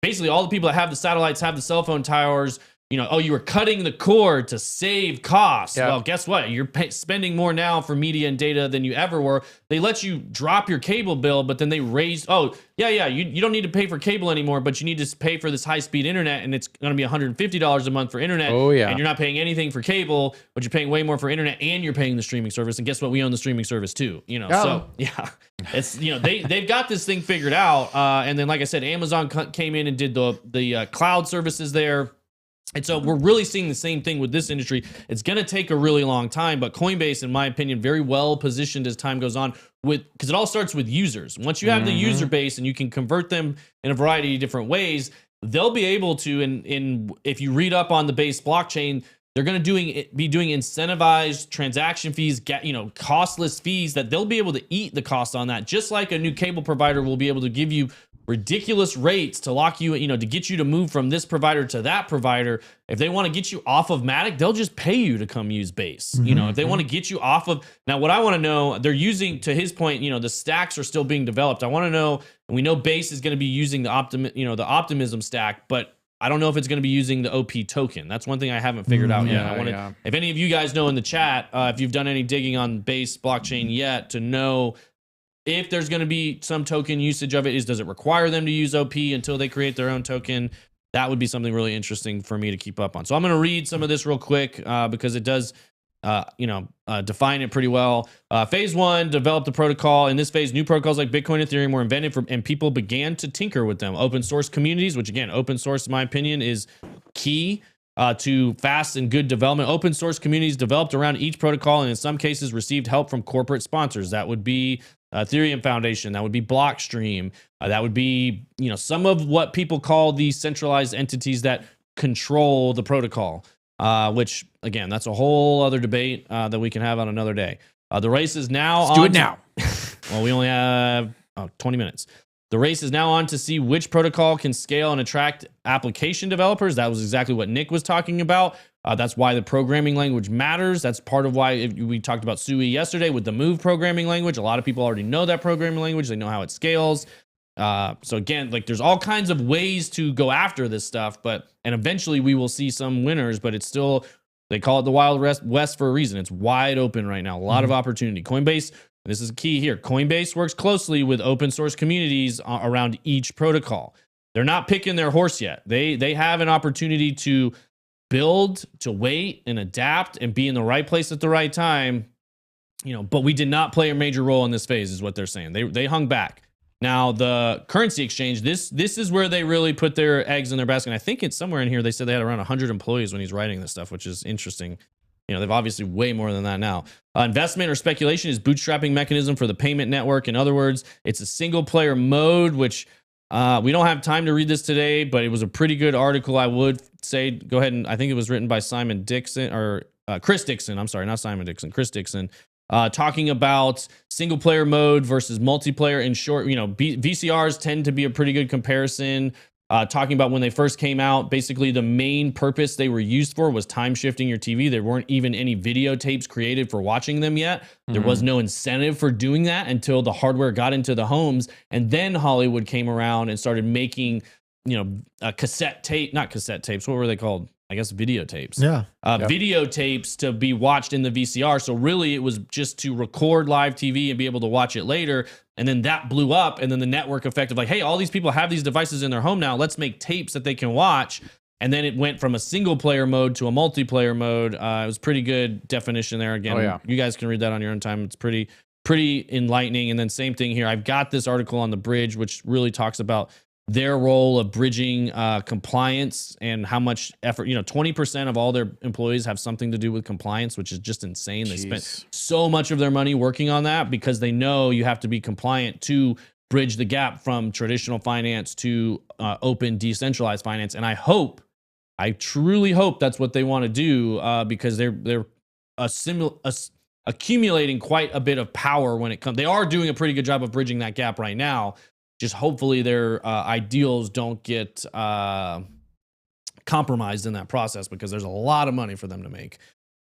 Basically, all the people that have the satellites have the cell phone towers. You were cutting the cord to save costs. Well, guess what? You're spending more now for media and data than you ever were. They let you drop your cable bill, but then they raised, you don't need to pay for cable anymore, but you need to pay for this high-speed internet, and it's going to be $150 a month for internet. Oh, yeah. And you're not paying anything for cable, but you're paying way more for internet, and you're paying the streaming service. And guess what? We own the streaming service too. So yeah, it's they've got this thing figured out. And then, like I said, Amazon came in and did the cloud services there. And so we're really seeing the same thing with this industry. It's going to take a really long time, but Coinbase, in my opinion, very well positioned as time goes on, because it all starts with users. Once you have the user base and you can convert them in a variety of different ways, they'll be able to, if you read up on the Base blockchain, they're going to be doing incentivized transaction fees, costless fees that they'll be able to eat the cost on that, just like a new cable provider will be able to give you ridiculous rates to lock you, to get you to move from this provider to that provider. If they want to get you off of Matic, they'll just pay you to come use Base. If they want to get you off of, now what I want to know, they're using, to his point, the stacks are still being developed. I want to know, and we know Base is going to be using the optimism stack, but I don't know if it's going to be using the OP token. That's one thing I haven't figured out yet. If any of you guys know in the chat, if you've done any digging on Base blockchain yet, to know if there's going to be some token usage of it, does it require them to use OP until they create their own token? That would be something really interesting for me to keep up on. So I'm going to read some of this real quick because it does, define it pretty well. Phase 1, develop the protocol. In this phase, new protocols like Bitcoin and Ethereum were invented and people began to tinker with them. Open source communities, which again, open source, in my opinion, is key to fast and good development. Open source communities developed around each protocol and in some cases received help from corporate sponsors. That would be Ethereum Foundation, that would be Blockstream, that would be, some of what people call these centralized entities that control the protocol, which again, that's a whole other debate that we can have on another day. The race is now on. Let's do it now. Well, we only have 20 minutes. The race is now on to see which protocol can scale and attract application developers. That was exactly what Nick was talking about. That's why the programming language matters. That's part of why we talked about SUI yesterday with the Move programming language. A lot of people already know that programming language. They know how it scales. So again, like there's all kinds of ways to go after this stuff, and eventually we will see some winners, but it's still, they call it the Wild West for a reason. It's wide open right now. A lot of opportunity. Coinbase, this is key here. Coinbase works closely with open source communities around each protocol. They're not picking their horse yet. They have an opportunity to build, to wait and adapt and be in the right place at the right time, but we did not play a major role in this phase is what they're saying. They hung back. Now the currency exchange, this is where they really put their eggs in their basket. And I think it's somewhere in here. They said they had around 100 employees when he's writing this stuff, which is interesting. They've obviously way more than that now. Investment or speculation is bootstrapping mechanism for the payment network. In other words, it's a single player mode, which we don't have time to read this today, but it was a pretty good article. I would say, go ahead and I think it was written by Simon Dixon or Chris Dixon. I'm sorry, not Simon Dixon, Chris Dixon. Talking about single player mode versus multiplayer. In short, VCRs tend to be a pretty good comparison. talking about when they first came out. Basically, the main purpose they were used for was time shifting your TV. There weren't even any videotapes created for watching them yet. There was no incentive for doing that until the hardware got into the homes. And then Hollywood came around and started making, a cassette tape, not cassette tapes. What were they called? I guess videotapes. Yeah. Videotapes to be watched in the VCR. So really it was just to record live TV and be able to watch it later. And then that blew up. And then the network effect of like, hey, all these people have these devices in their home now. Let's make tapes that they can watch. And then it went from a single player mode to a multiplayer mode. It was pretty good definition there. Again, you guys can read that on your own time. It's pretty enlightening. And then same thing here. I've got this article on The Bridge, which really talks about their role of bridging compliance and how much effort, 20% of all their employees have something to do with compliance, which is just insane. They spent so much of their money working on that because they know you have to be compliant to bridge the gap from traditional finance to open decentralized finance. And I truly hope that's what they want to do because they're accumulating quite a bit of power when it comes. They are doing a pretty good job of bridging that gap right now. Just hopefully their ideals don't get compromised in that process because there's a lot of money for them to make.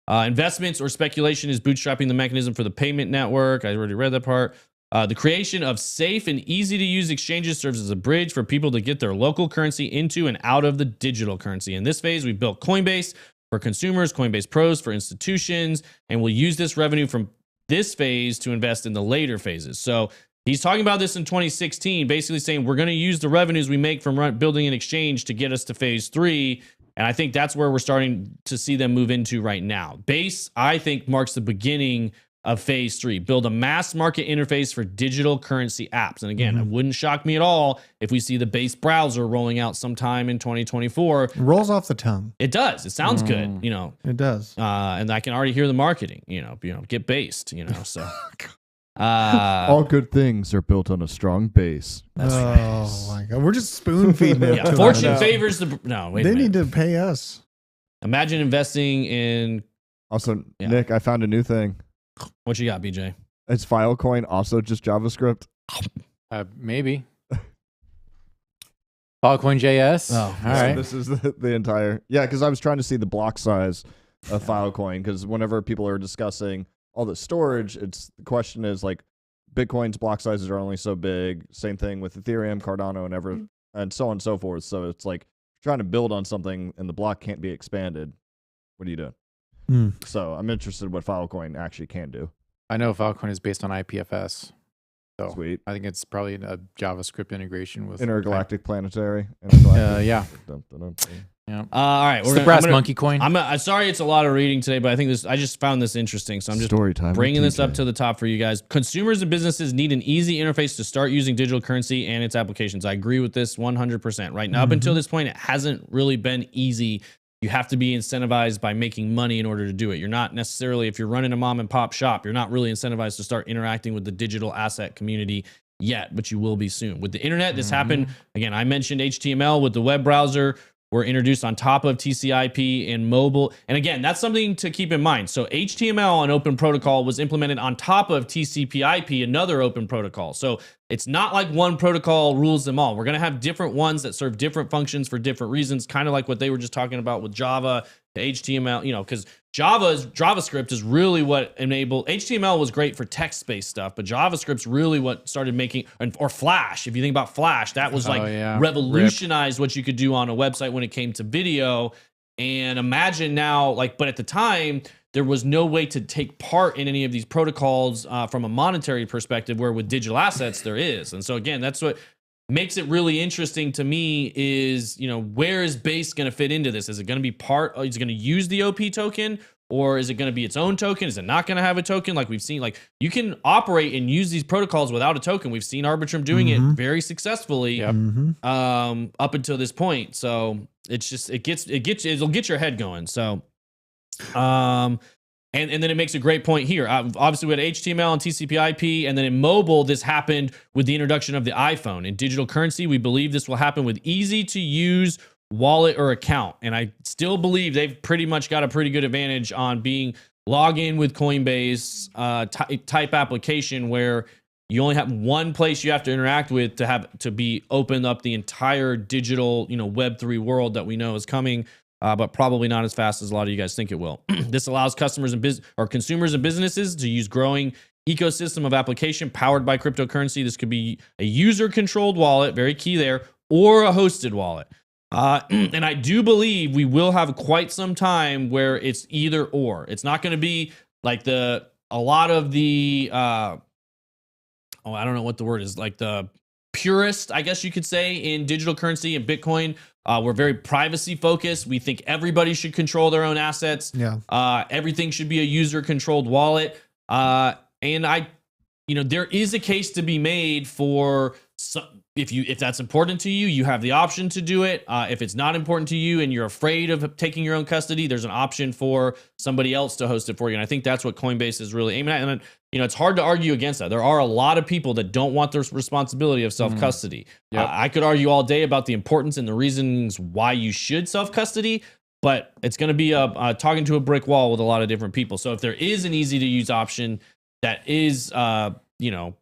Investments or speculation is bootstrapping the mechanism for the payment network. I already read that part. The creation of safe and easy to use exchanges serves as a bridge for people to get their local currency into and out of the digital currency. In this phase, we built Coinbase for consumers, Coinbase Pros for institutions, and we'll use this revenue from this phase to invest in the later phases. So he's talking about this in 2016, basically saying we're going to use the revenues we make from building an exchange to get us to phase 3. And I think that's where we're starting to see them move into right now. Base, I think, marks the beginning of phase 3. Build a mass market interface for digital currency apps. And again, it wouldn't shock me at all if we see the Base browser rolling out sometime in 2024. It rolls off the tongue. It does. It sounds good, It does. And I can already hear the marketing, get based, so. All good things are built on a strong base. That's right. My God. We're just spoon feeding it. Yeah, fortune favors the. No, wait. They need to pay us. Imagine investing in. Also, Nick, I found a new thing. What you got, BJ? Is Filecoin also just JavaScript? Maybe. Filecoin.js. Oh, all right. This is the entire. Yeah, because I was trying to see the block size of Filecoin because whenever people are discussing all the storage, the question is like Bitcoin's block sizes are only so big. Same thing with Ethereum, Cardano, and so on and so forth. So it's like trying to build on something and the block can't be expanded. What are you doing? So I'm interested in what Filecoin actually can do. I know Filecoin is based on IPFS. So Sweet. I think it's probably a JavaScript integration with Intergalactic Planetary. Yeah. Yeah. All right, it's the brass monkey coin. I'm sorry, it's a lot of reading today, but I think I just found this interesting, so I'm just bringing this up to the top for you guys. Consumers and businesses need an easy interface to start using digital currency and its applications. I agree with this 100%. Right now, up until this point, it hasn't really been easy. You have to be incentivized by making money in order to do it. You're not necessarily, if you're running a mom and pop shop, you're not really incentivized to start interacting with the digital asset community yet, but you will be soon. With the internet, this happened. Again, I mentioned HTML with the web browser. Were introduced on top of TCP/IP and mobile. And again, that's something to keep in mind. So HTML on Open Protocol was implemented on top of TCP/IP, another open protocol. So it's not like one protocol rules them all. We're going to have different ones that serve different functions for different reasons, kind of like what they were just talking about with Java to HTML, because JavaScript is really what enabled. HTML was great for text-based stuff, but JavaScript's really what started making, or Flash. If you think about Flash, that was revolutionized what you could do on a website when it came to video. And imagine now, but at the time, there was no way to take part in any of these protocols from a monetary perspective, where with digital assets there is. And so again, that's what makes it really interesting to me is, where is Base going to fit into this? Is it going to be is it going to use the OP token, or is it going to be its own token? Is it not going to have a token? Like we've seen, you can operate and use these protocols without a token. We've seen Arbitrum doing it very successfully up until this point. So it's just, it'll get your head going. So, and then it makes a great point here. Obviously, we had HTML and TCP/IP, and then in mobile, this happened with the introduction of the iPhone. In digital currency, we believe this will happen with easy-to-use wallet or account. And I still believe they've pretty much got a pretty good advantage on being log in with Coinbase type application where You only have one place you have to interact with to be open up the entire digital, Web3 world that we know is coming, but probably not as fast as a lot of you guys think it will. This allows customers and consumers and businesses to use growing ecosystem of application powered by cryptocurrency. This could be a user-controlled wallet, very key there, or a hosted wallet. And I do believe we will have quite some time where it's either or. It's not going to be like a lot of the, I don't know what the word is, like the purist, I guess you could say, in digital currency and Bitcoin. We're very privacy focused. We think everybody should control their own assets. Yeah. Everything should be a user controlled wallet. And there is a case to be made for if that's important to you, you have the option to do it. If it's not important to you and you're afraid of taking your own custody, there's an option for somebody else to host it for you. And I think that's what Coinbase is really aiming at. And it's hard to argue against that. There are a lot of people that don't want the responsibility of self-custody. Yep. I could argue all day about the importance and the reasons why you should self-custody, but it's going to be talking to a brick wall with a lot of different people. So if there is an easy to use option that is,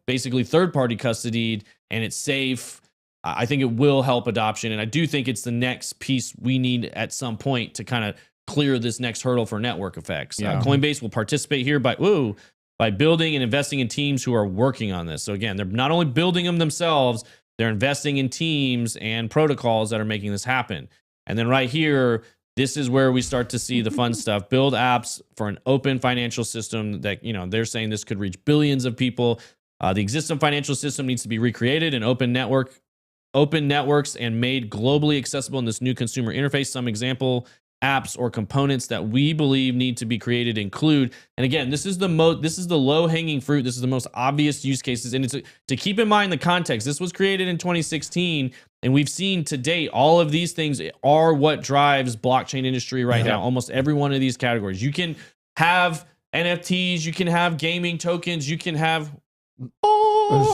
basically third-party custodied and it's safe, I think it will help adoption. And I do think it's the next piece we need at some point to kind of clear this next hurdle for network effects. Yeah. Coinbase will participate here by building and investing in teams who are working on this. So again, they're not only building them themselves, they're investing in teams and protocols that are making this happen. And then right here, this is where we start to see the fun stuff. Build apps for an open financial system that, they're saying this could reach billions of people. The existing financial system needs to be recreated in open networks and made globally accessible in this new consumer interface. Some example apps or components that we believe need to be created include, and again, this is the low hanging fruit. This is the most obvious use cases. And it's to keep in mind the context. This was created in 2016. And we've seen to date, all of these things are what drives blockchain industry right now. Almost every one of these categories. You can have NFTs, you can have gaming tokens, you can have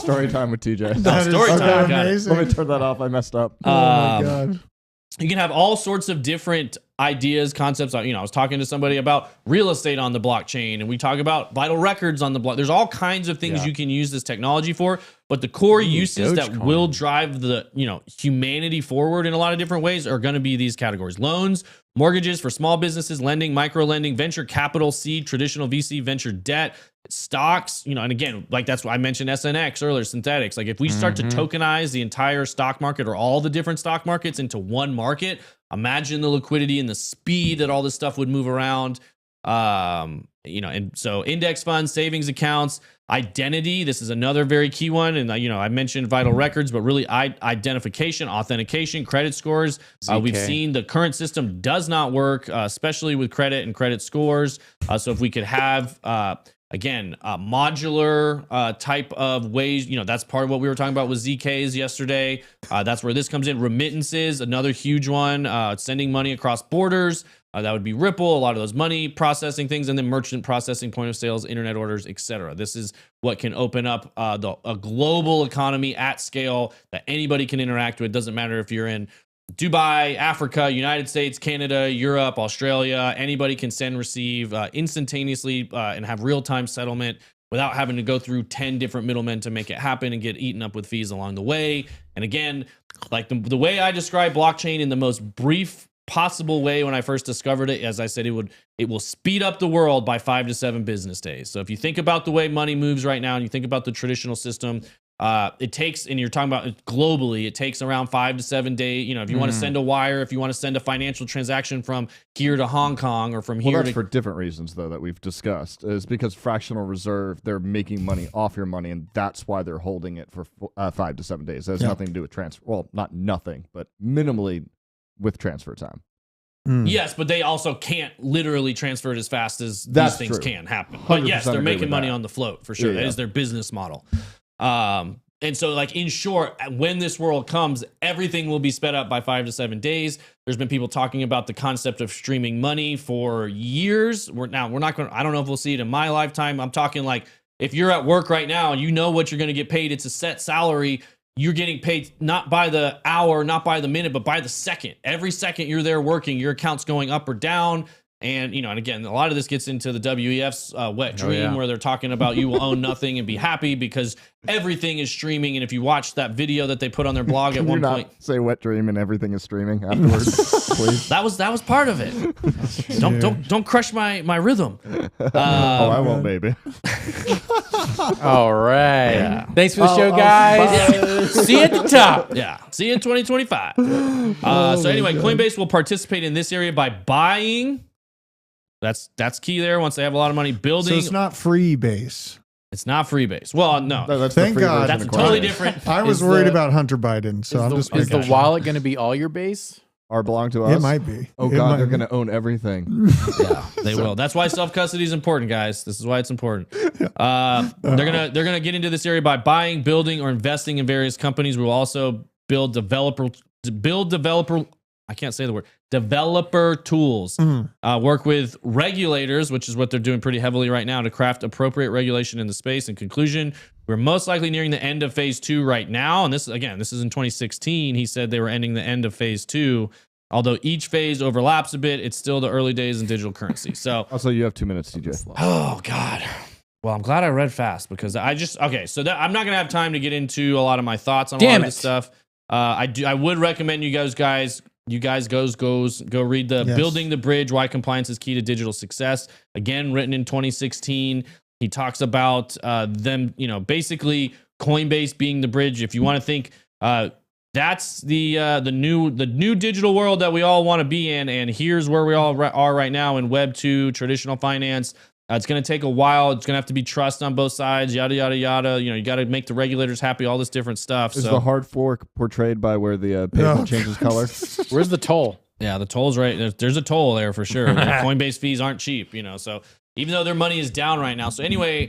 Story time with TJ. story time. Let me turn that off. I messed up. Oh my God. You can have all sorts of different ideas, concepts. I was talking to somebody about real estate on the blockchain, and we talk about vital records on the block. There's all kinds of things you can use this technology for, but the core uses that will drive the humanity forward in a lot of different ways are going to be these categories: loans, mortgages for small businesses, lending, micro lending, venture capital, seed, traditional VC, venture debt, stocks, and again, like that's why I mentioned SNX earlier, synthetics. Like if we start to tokenize the entire stock market or all the different stock markets into one market, imagine the liquidity and the speed that all this stuff would move around. And so index funds, savings accounts, identity. This is another very key one. And, I mentioned vital records, but really identification, authentication, credit scores. We've seen the current system does not work, especially with credit and credit scores. So if we could have, modular type of ways, that's part of what we were talking about with ZKs yesterday. That's where this comes in. Remittances, another huge one, sending money across borders. That would be Ripple, a lot of those money processing things, and then merchant processing, point of sales, internet orders, etc. This is what can open up a global economy at scale that anybody can interact with. Doesn't matter if you're in Dubai, Africa, United States, Canada, Europe, Australia. Anybody can send, receive instantaneously and have real-time settlement without having to go through 10 different middlemen to make it happen and get eaten up with fees along the way. And again, like the way I describe blockchain in the most brief possible way when I first discovered it, as I said, it will speed up the world by 5 to 7 business days. So if you think about the way money moves right now and you think about the traditional system, it takes, and you're talking about it globally, it takes around 5 to 7 days. If you want to send a wire, if you want to send a financial transaction from here to Hong Kong or from here that's for different reasons, though, that we've discussed, is because fractional reserve, they're making money off your money, and that's why they're holding it for 5 to 7 days. It has nothing to do with transfer. Well, not nothing, but minimally with transfer time. Yes, but they also can't literally transfer it as fast as these things can happen. But yes, they're making money on the float for sure. That is their business model. And so, like, in short, when this world comes, everything will be sped up by 5 to 7 days. There's been people talking about the concept of streaming money for years. We're not going to, I don't know if we'll see it in my lifetime. I'm talking like if you're at work right now and you know what you're going to get paid, it's a set salary. You're getting paid not by the hour, not by the minute, but by the second. Every second you're there working, your account's going up or down. And, and again, a lot of this gets into the WEF's wet dream yeah. where they're talking about you will own nothing and be happy because everything is streaming. And if you watch that video that they put on their blog at one point, say wet dream and everything is streaming afterwards, please. that was part of it. Don't crush my rhythm. I won't, baby. All right. Yeah. Thanks for the show, guys. See you at the top. Yeah. See you in 2025. So anyway, Coinbase will participate in this area by buying. That's key there. Once they have a lot of money building. So it's not free base. It's not free base. Well, no. That's Thank the free God. version That's of totally Coinbase. different. I was worried about Hunter Biden, so I'm just Is the making wallet going to be all your base? Or belong to us? It might be. Oh It God, might they're be. going to own everything. Yeah, they will. That's why self-custody is important, guys. This is why it's important. They're gonna get into this area by buying, building, or investing in various companies. We will also build developer. I can't say the word. Developer tools. Work with regulators, which is what they're doing pretty heavily right now, to craft appropriate regulation in the space. In conclusion, we're most likely nearing the end of phase 2 right now. And this is in 2016. He said they were ending the end of phase 2. Although each phase overlaps a bit, it's still the early days in digital currency. So, Also, you have 2 minutes, TJ. oh God. Well, I'm glad I read fast because I'm not gonna have time to get into a lot of my thoughts on a lot of this stuff. I would recommend you guys go read the Building the Bridge: Why Compliance is Key to Digital Success. Again, written in 2016. He talks about them, basically Coinbase being the bridge. If you want to think that's the new digital world that we all want to be in, and here's where we all are right now in Web 2, traditional finance. It's going to take a while. It's going to have to be trust on both sides, yada, yada, yada. You got to make the regulators happy, all this different stuff. Is the hard fork portrayed by where the paper changes color? Where's the toll? Yeah, the toll's right. There's a toll there for sure. Coinbase fees aren't cheap, so even though their money is down right now. So anyway,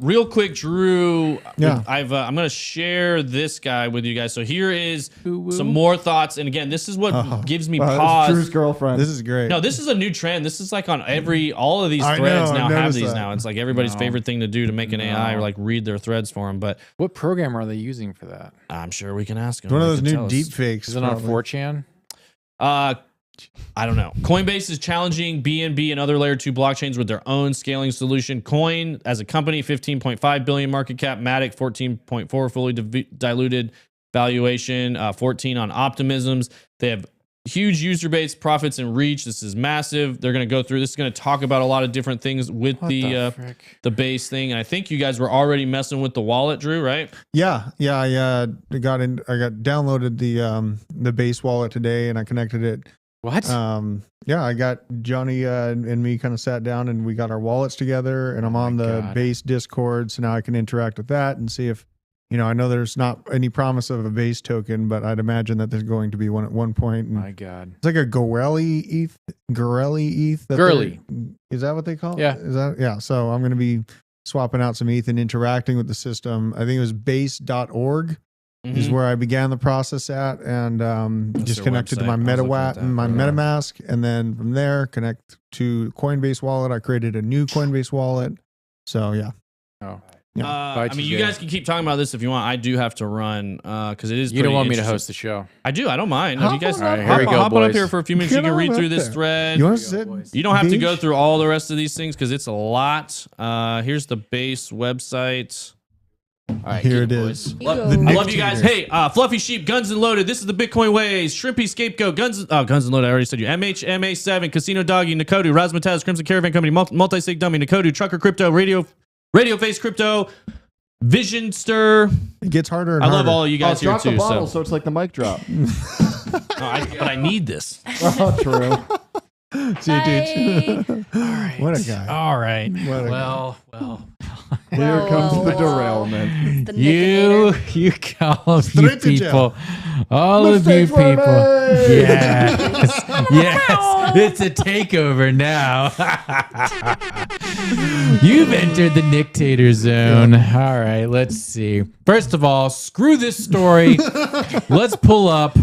real quick, Drew, I'm going to share this guy with you guys. So here is some more thoughts. And again, this is what gives me pause. Drew's girlfriend. This is great. No, this is a new trend. This is like on all of these threads now have these now. It's like everybody's favorite thing to do to make an AI or like read their threads for them. But what program are they using for that? I'm sure we can ask them. One of those They can new tell us. deep fakes. Is it on 4chan? I don't know. Coinbase is challenging BNB and other layer 2 blockchains with their own scaling solution. Coin as a company, 15.5 billion market cap. Matic, 14.4 fully diluted valuation. 14 on optimisms. They have huge user base, profits, and reach. This is massive. They're going to go through. This is going to talk about a lot of different things with the base thing. And I think you guys were already messing with the wallet, Drew, right? Yeah. I got downloaded the base wallet today, and I connected it. What? I got Johnny and me kind of sat down, and we got our wallets together, and I'm on the base Discord, so now I can interact with that and see if, I know there's not any promise of a base token, but I'd imagine that there's going to be one at one point. And my God. it's like a Gorelli ETH. Girly. Is that what they call it? Yeah. Yeah. So I'm going to be swapping out some ETH and interacting with the system. I think it was base.org. Is where I began the process at, and just connected to my MetaWatt and my MetaMask, and then from there connect to Coinbase wallet. I created a new Coinbase wallet. So yeah. Oh. I mean, you guys can keep talking about this if you want. I do have to run because it is. You don't want me to host the show? I do. I don't mind. If you guys hop on up here for a few minutes, you can read through this thread. You want to sit? You don't have to go through all the rest of these things because it's a lot. Here's the base website. All right, here it is. I love you guys. Hey, Fluffy Sheep, Guns and Loaded. This is the Bitcoin Ways. Shrimpy Scapegoat, Guns and Loaded. I already said you. MHMA7, Casino Doggy, Nakodu, Razzmatazz, Crimson Caravan Company, Multi-Sig Dummy, Nakodu, Trucker Crypto, Radio Face Crypto, Vision Stir. It gets harder and I harder. love all of you guys here drop too. the bottle, so it's like the mic drop. But I need this. Oh, true. See, dude. All right. What a guy. All right. What a Well. Here comes the derailment. The Niconator. You all of you people. All of you Mistakes were people. made. Yes. It's a takeover now. You've entered the Nictator zone. All right, let's see. First of all, screw this story. Let's pull up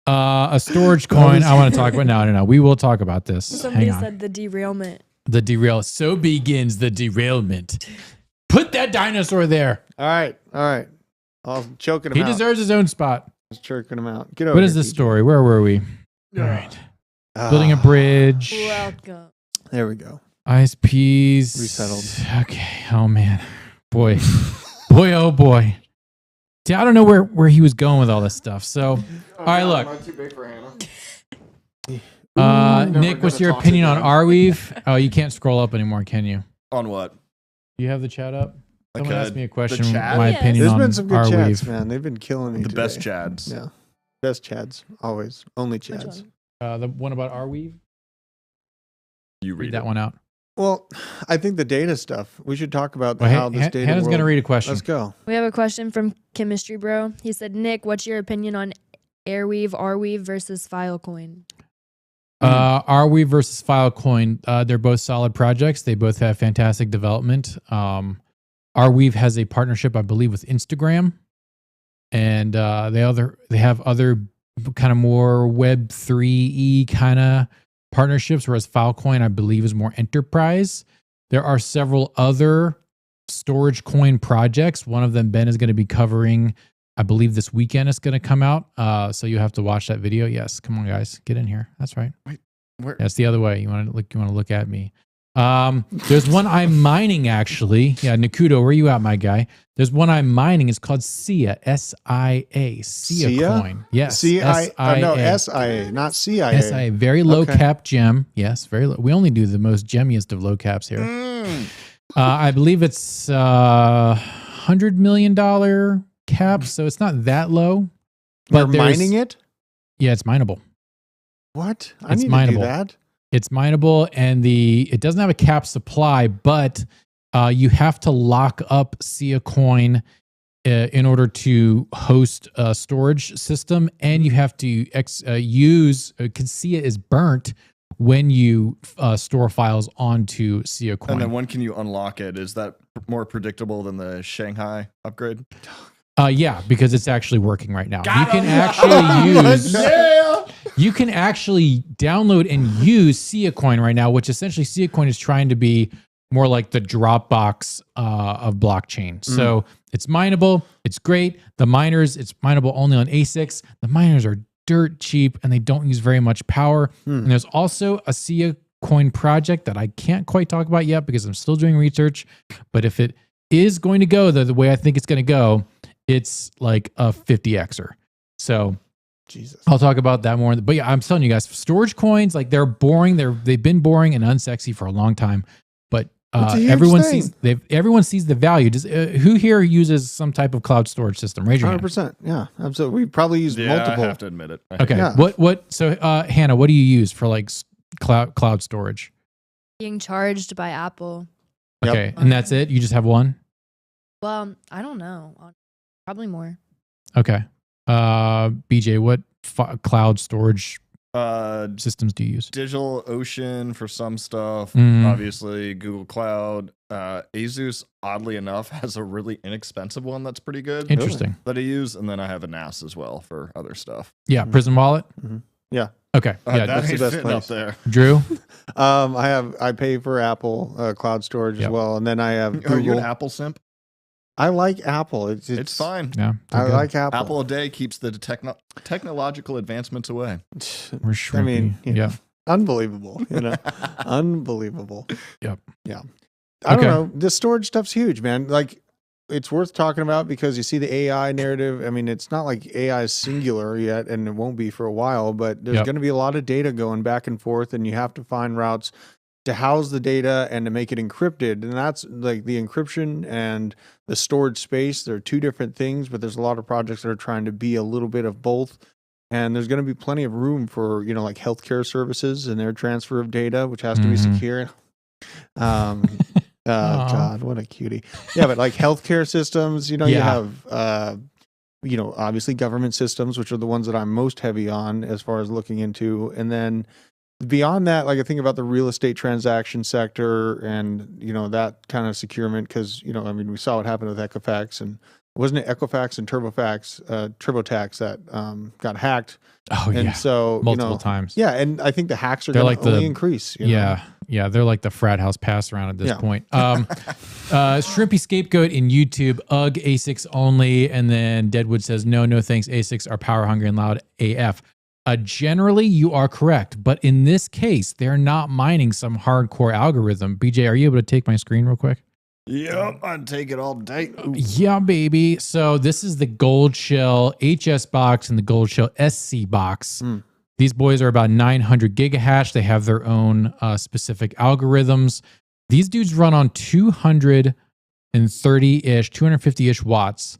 a storage coin. I want to talk about. No. We will talk about this. Somebody Hang on. said the derailment. The derail. So begins the derailment. Put that dinosaur there. All right. I'll choking him He out. deserves his own spot. I was choking him out. Get over What here, is this TJ. story? Where were we? All right. Building a bridge. Welcome. There we go. ISPs. Resettled. Okay. Oh, man. Boy. Boy, oh, boy. See, I don't know where he was going with all this stuff. So, all right, look. Not too big for Hannah. Nick, what's your opinion on Arweave? Oh, you can't scroll up anymore, can you? On what? Do you have the chat up? Someone asked me a question. chat? My Yes. opinion There's on been some good chats, Arweave. man. They've been killing me The today. best chads. Yeah. Best chads. Always. Only Which chads. one? The one about Arweave? You Read read that one out. Well, I think the data stuff. We should talk about Well, how this data Hannah's going to world- read a question. Let's go. We have a question from Chemistry Bro. He said, Nick, what's your opinion on Arweave versus Filecoin? Arweave versus Filecoin, they're both solid projects. They both have fantastic development. Arweave has a partnership, I believe, with Instagram, and they have other kind of more Web3 kind of partnerships, whereas Filecoin, I believe, is more enterprise. There are several other storage coin projects. One of them Ben is going to be covering. I believe this weekend it's going to come out. So you have to watch that video. Yes, come on, guys, get in here. That's right. Wait, where? That's the other way. You want to look at me. There's one I'm mining actually. Yeah, Nakudo, where you at, my guy? There's one I'm mining. It's called SIA, SIA, SIA coin. Yes, CIA. No, SIA, not CIA. SIA, very low Okay. cap gem. Yes, very low. We only do the most gemmiest of low caps here. Mm. I believe it's $100 million cap, so it's not that low. You're But there's- mining it? Yeah, it's mineable. What? I It's need mineable. to do that. It's mineable, and it doesn't have a cap supply, but you have to lock up SIA coin in order to host a storage system, and you have to use because SIA is burnt when you store files onto SIA coin. And then when can you unlock it? Is that more predictable than the Shanghai upgrade? Yeah, because it's actually working right now. You can actually use. You can actually download and use SIA coin right now, which essentially SIA coin is trying to be more like the Dropbox of blockchain. So it's mineable. It's great. The miners, it's mineable only on ASICs. The miners are dirt cheap and they don't use very much power. And there's also a SIA coin project that I can't quite talk about yet because I'm still doing research. But if it is going to go the way I think it's going to go, it's like a 50xer. So Jesus. I'll talk about that more. But yeah, I'm telling you guys, storage coins, like they're boring. They've been boring and unsexy for a long time. But It's a huge everyone thing. everyone sees the value. Does who here uses some type of cloud storage system? Raise your hand. 100%. Yeah, absolutely. We probably use multiple. I have to admit it. Okay. Yeah. What? So Hannah, what do you use for like cloud storage? Being charged by Apple. Yep. Okay, and that's it. You just have one. Well, I don't know. Probably more. Okay. BJ, what cloud storage systems do you use? DigitalOcean for some stuff. Mm. Obviously, Google Cloud. Asus, oddly enough, has a really inexpensive one that's pretty good Interesting. that I use. And then I have a NAS as well for other stuff. Yeah, Prism Wallet. Yeah. Okay. Yeah, that the ain't best fitting up place. there. Drew. I pay for Apple cloud storage Yep. as well, and then I have Are you Google. an Apple simp? I like Apple. It's fine. Yeah, I they're good. like Apple. Apple a day keeps the technological advancements away. We're I shrinking. mean, you know, yeah. unbelievable. You know, unbelievable. Yep. Yeah. I Okay. don't know. The storage stuff's huge, man. Like, it's worth talking about because you see the AI narrative. I mean, it's not like AI is singular yet, and it won't be for a while. But there's Yep. going to be a lot of data going back and forth, and you have to find routes to house the data and to make it encrypted. And that's like the encryption and the storage space. They're two different things, but there's a lot of projects that are trying to be a little bit of both. And there's going to be plenty of room for, you know, like healthcare services and their transfer of data, which has to be Mhm. secure. God, what a cutie. Yeah, but like healthcare systems, you know, you Yeah. have, you know, obviously government systems, which are the ones that I'm most heavy on as far as looking into. And then beyond that, like I think about the real estate transaction sector and, you know, that kind of securement. Cause, you know, I mean, we saw what happened with Equifax, and wasn't it Equifax and TurboTax that got hacked. Oh And yeah. so, Multiple you know, times. yeah. And I think the hacks are They're going like to only the- increase. You know? Yeah. Yeah. They're like the frat house pass around at this Yeah. point. Shrimpy Scapegoat in YouTube, UGG ASICs only. And then Deadwood says, no thanks. ASICs are power hungry and loud AF. Generally, you are correct, but in this case, they're not mining some hardcore algorithm. BJ, are you able to take my screen real quick? Yep, I'd take it all day. Yeah, baby. So this is the Gold Shell HS box and the Gold Shell SC box. These boys are about 900 gigahash. They have their own specific algorithms. These dudes run on 230-ish, 250-ish watts.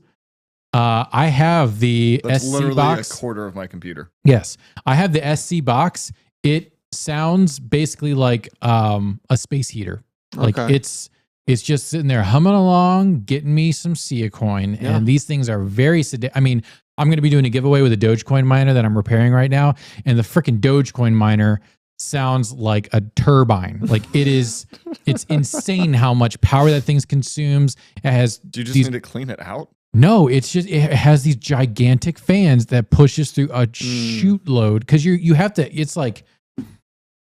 I have the That's SC literally box. a quarter of my computer. Yes, I have the SC box. It sounds basically like a space heater. Like it's just sitting there humming along, getting me some Sia coin. Yeah. And these things are very I mean, I'm going to be doing a giveaway with a Dogecoin miner that I'm repairing right now. And the freaking Dogecoin miner sounds like a turbine. Like it's insane how much power that thing consumes. It has. Do you just need to clean it out? No, it has these gigantic fans that pushes through a shoot load. Cause you have to, it's like,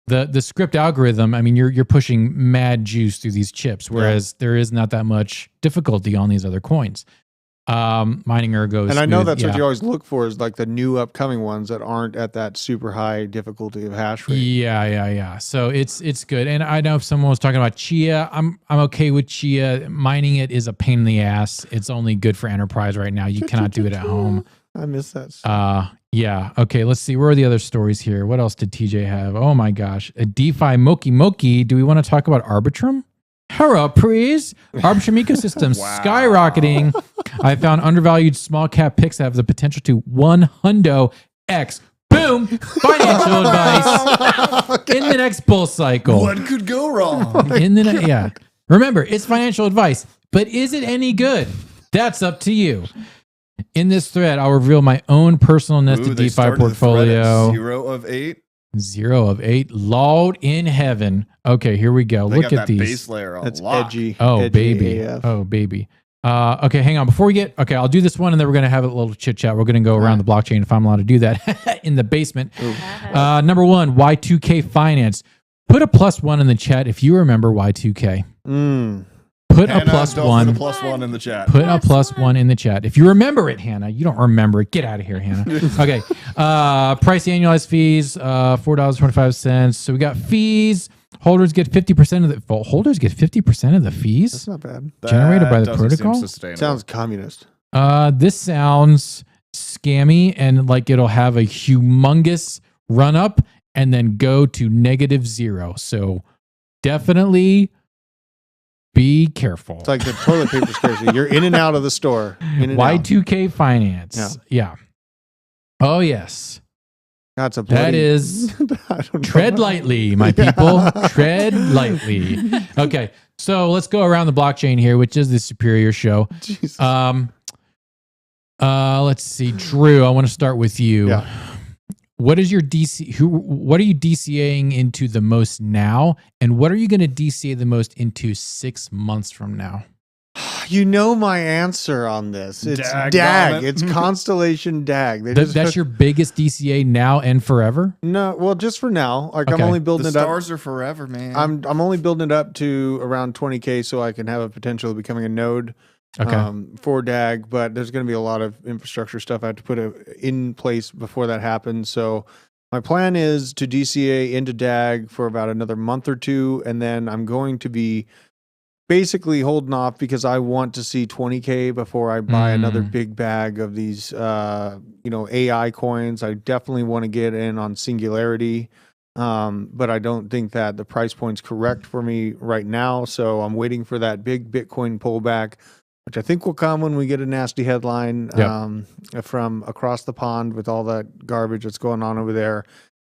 the script algorithm, I mean, you're pushing mad juice through these chips, whereas there is not that much difficulty on these other coins. Mining ergo, and I know that's what you always look for is like the new upcoming ones that aren't at that super high difficulty of hash rate. Yeah. So it's good. And I know if someone was talking about Chia, I'm okay with Chia. Mining it is a pain in the ass. It's only good for enterprise right now. You cannot do it at home. I miss that. Yeah. Okay. Let's see. Where are the other stories here? What else did TJ have? Oh my gosh. A DeFi Moki. Do we want to talk about Arbitrum? Hurrah, please. Arbitrum ecosystem skyrocketing. I found undervalued small cap picks that have the potential to 100x. Boom. Financial advice in the next bull cycle. What could go wrong? Yeah. Remember, it's financial advice, but is it any good? That's up to you. In this thread, I'll reveal my own personal nested DeFi portfolio. 0 of 8. 0 of 8. Lord in heaven. Okay, here we go. Look at these. Base layer That's lock. edgy. Oh, edgy baby. AF. Oh, baby. Okay, hang on. Before we get, I'll do this one and then we're going to have a little chit chat. We're going to go around the blockchain if I'm allowed to do that in the basement. Number one, Y2K Finance. Put a +1 in the chat if you remember Y2K. Put Hannah, a +1. Put a +1 in the chat. Put a +1 in the chat. If you remember it, Hannah. You don't remember it. Get out of here, Hannah. Okay. Price annualized fees, $4.25. So we got fees. Holders get 50% of the holders get 50% of the fees. That's not bad. Generated by the doesn't seem protocol? sustainable. Sounds communist. This sounds scammy and like it'll have a humongous run up and then go to -0. So definitely be careful. It's like the toilet paper scarcity. You're in and out of the store. In and out. Y2K Finance. Yeah. Oh, yes. That's a That bloody, is I don't know. tread lightly, my people. Tread lightly. Okay. So let's go around the blockchain here, which is the Superior show. Jesus. Let's see. Drew, I want to start with you. Yeah. What is your DC? What are you DCAing into the most now, and what are you going to DCA the most into 6 months from now? You know my answer on this. It's Dag DAG. on it. It's Constellation DAG. They That's your biggest DCA now and forever? no. Well, just for now. Like Okay. I'm only building The it up. stars are forever, man. I'm only building it up to around 20K so I can have a potential of becoming a node Okay. for DAG. But there's going to be a lot of infrastructure stuff I have to put in place before that happens. So my plan is to DCA into DAG for about another month or two, and then I'm going to be basically holding off because I want to see 20K before I buy another big bag of these, AI coins. I definitely want to get in on Singularity, but I don't think that the price point's correct for me right now. So I'm waiting for that big Bitcoin pullback, which I think will come when we get a nasty headline from across the pond with all that garbage that's going on over there.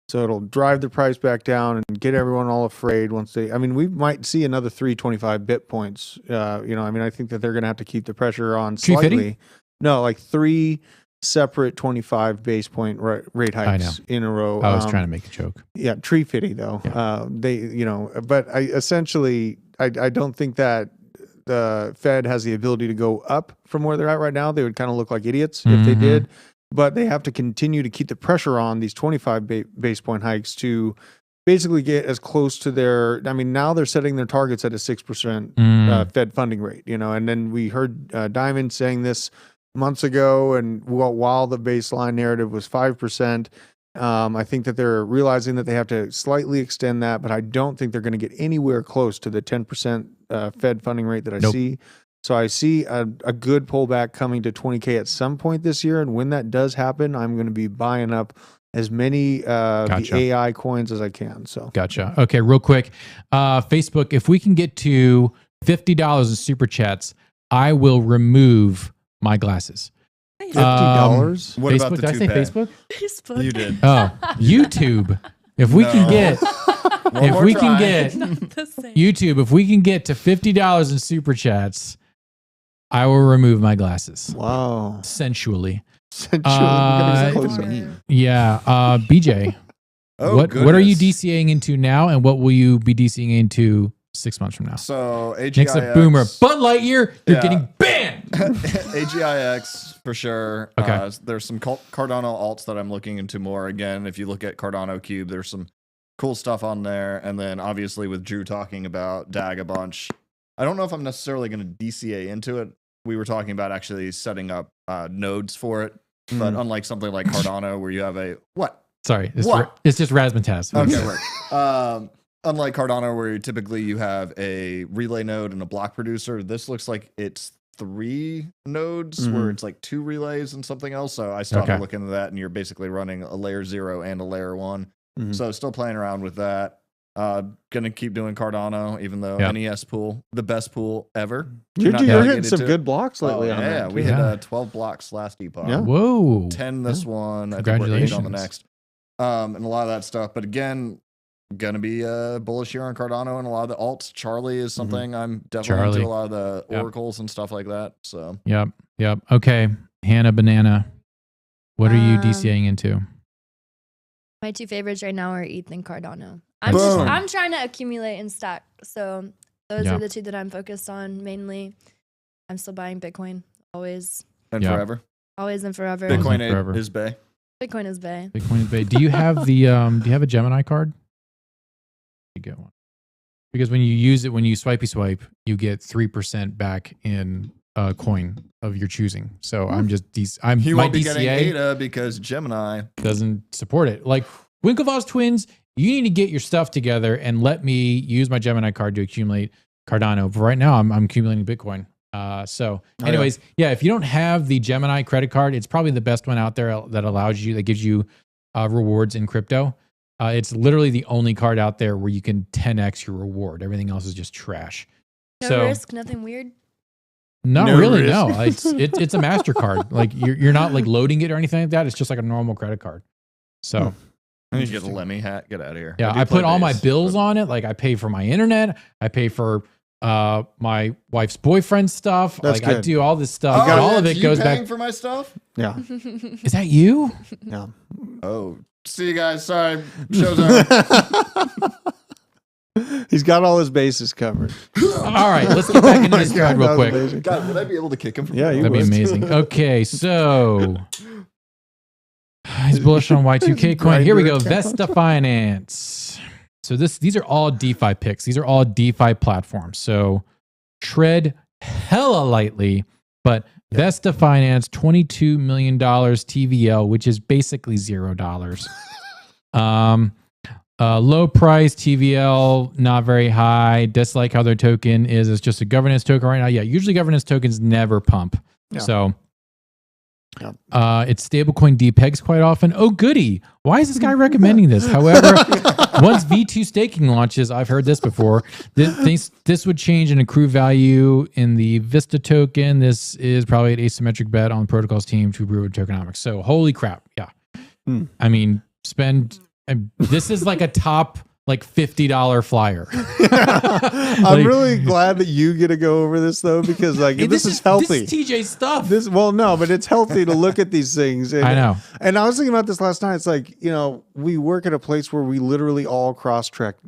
So it'll drive the price back down and get everyone all afraid once we might see another 325 bit points. I think that they're going to have to keep the pressure on slightly. 350? No, like 3 separate 25 base point rate hikes in a row. I was trying to make a joke. Yeah, tree fitty though. Yeah. But I don't think that the Fed has the ability to go up from where they're at right now. They would kind of look like idiots if they did. But they have to continue to keep the pressure on these 25 base point hikes to basically get as close to now they're setting their targets at a 6% Fed funding rate, and then we heard Diamond saying this months ago, and while the baseline narrative was 5%, I think that they're realizing that they have to slightly extend that, but I don't think they're going to get anywhere close to the 10% Fed funding rate that I see. So I see a good pullback coming to 20K at some point this year. And when that does happen, I'm going to be buying up as many the AI coins as I can. So Gotcha. Okay, real quick. Facebook, if we can get to $50 in super chats, I will remove my glasses. $50? What Facebook, about the did I say toupee? Facebook? Facebook. You did. Oh, YouTube. If we can get One more try. The same. YouTube, if we can get to $50 in super chats, I will remove my glasses. Wow. Sensually. Essentially, we're gonna get Uh, closer. Yeah. BJ, Oh, what are you goodness. DCAing into now, and what will you be DCAing into 6 months from now? So AGIX. Nick's a boomer. Bud Lightyear, you're Yeah. getting banned. AGIX for sure. Okay. There's some Cardano alts that I'm looking into more. Again, if you look at Cardano Cube, there's some cool stuff on there. And then obviously with Drew talking about DAG a bunch, I don't know if I'm necessarily going to DCA into it. We were talking about actually setting up nodes for it. But unlike something like Cardano where you have a what? Sorry, What? it's just Razzmatazz. Okay, right. Unlike Cardano, where typically you have a relay node and a block producer, this looks like it's 3 nodes where it's like 2 relays and something else. So I started looking into that, and you're basically running a layer 0 and a layer 1. So still playing around with that. Gonna keep doing Cardano, even though NES pool, the best pool ever. You're not hitting delegated some to good blocks lately Oh, on yeah, that. we hit 12 blocks last epoch. Yeah. Whoa. 10 this one. I think we're 8 on the Congratulations. next. And a lot of that stuff. But again, gonna be bullish here on Cardano and a lot of the alts. Charlie is something I'm definitely into, a lot of the oracles and stuff like that. So Yep. Okay. Hannah Banana, what are you DCAing into? My 2 favorites right now are ETH and Cardano. Boom. I'm trying to accumulate and stack. So those are the 2 that I'm focused on mainly. I'm still buying Bitcoin always, and forever. always and forever. Bitcoin forever. is Bay. Bitcoin is Bay. Bitcoin is Bay. Do you have the do you have a Gemini card? You get one. Because when you use it, when you swipey swipe, you get 3% back in a coin of your choosing. So I'm just He my won't be getting DCA ADA because Gemini doesn't support it. Like Winklevoss twins, you need to get your stuff together and let me use my Gemini card to accumulate Cardano. But right now I'm accumulating Bitcoin. Anyways, if you don't have the Gemini credit card, it's probably the best one out there that gives you rewards in crypto. It's literally the only card out there where you can 10x your reward. Everything else is just trash. No risk, nothing weird. Not No really. risk. No, it's a MasterCard. Like you're not like loading it or anything like that. It's just like a normal credit card. So I need to get the Lemmy hat. Get out of here. yeah, do I put play all my bass, bills but- on it. Like I pay for my internet. I pay for my wife's boyfriend stuff. That's like I good. do all this stuff. Oh, and all of that's it you goes paying back. for my stuff. Yeah. Is that you? Yeah. Oh, see you guys. Sorry, show's over. He's got all his bases covered. All right, let's get back into this thread real That was quick. amazing. God, would I be able to kick him? From Yeah, you That'd be would. amazing. Okay, so he's bullish on Y2K coin. Here we go. Vesta Finance. So these are all DeFi picks. These are all DeFi platforms. So tread hella lightly, but Vesta Finance, $22 million TVL, which is basically $0. Low price TVL, not very high. Dislike how their token is. It's just a governance token right now. Yeah, usually governance tokens never pump. Yeah. So Yeah. it's stablecoin depegs quite often. Oh, goody. Why is this guy recommending this? However, once V2 staking launches, I've heard this before, this would change and accrue value in the Vista token. This is probably an asymmetric bet on the protocols team to improve tokenomics. So holy crap. Yeah. I mean, this is like a top like $50 flyer. I'm really glad that you get to go over this though, because like this is healthy. This is TJ stuff. But it's healthy to look at these things. And, I know. And I was thinking about this last night. It's like, we work at a place where we literally all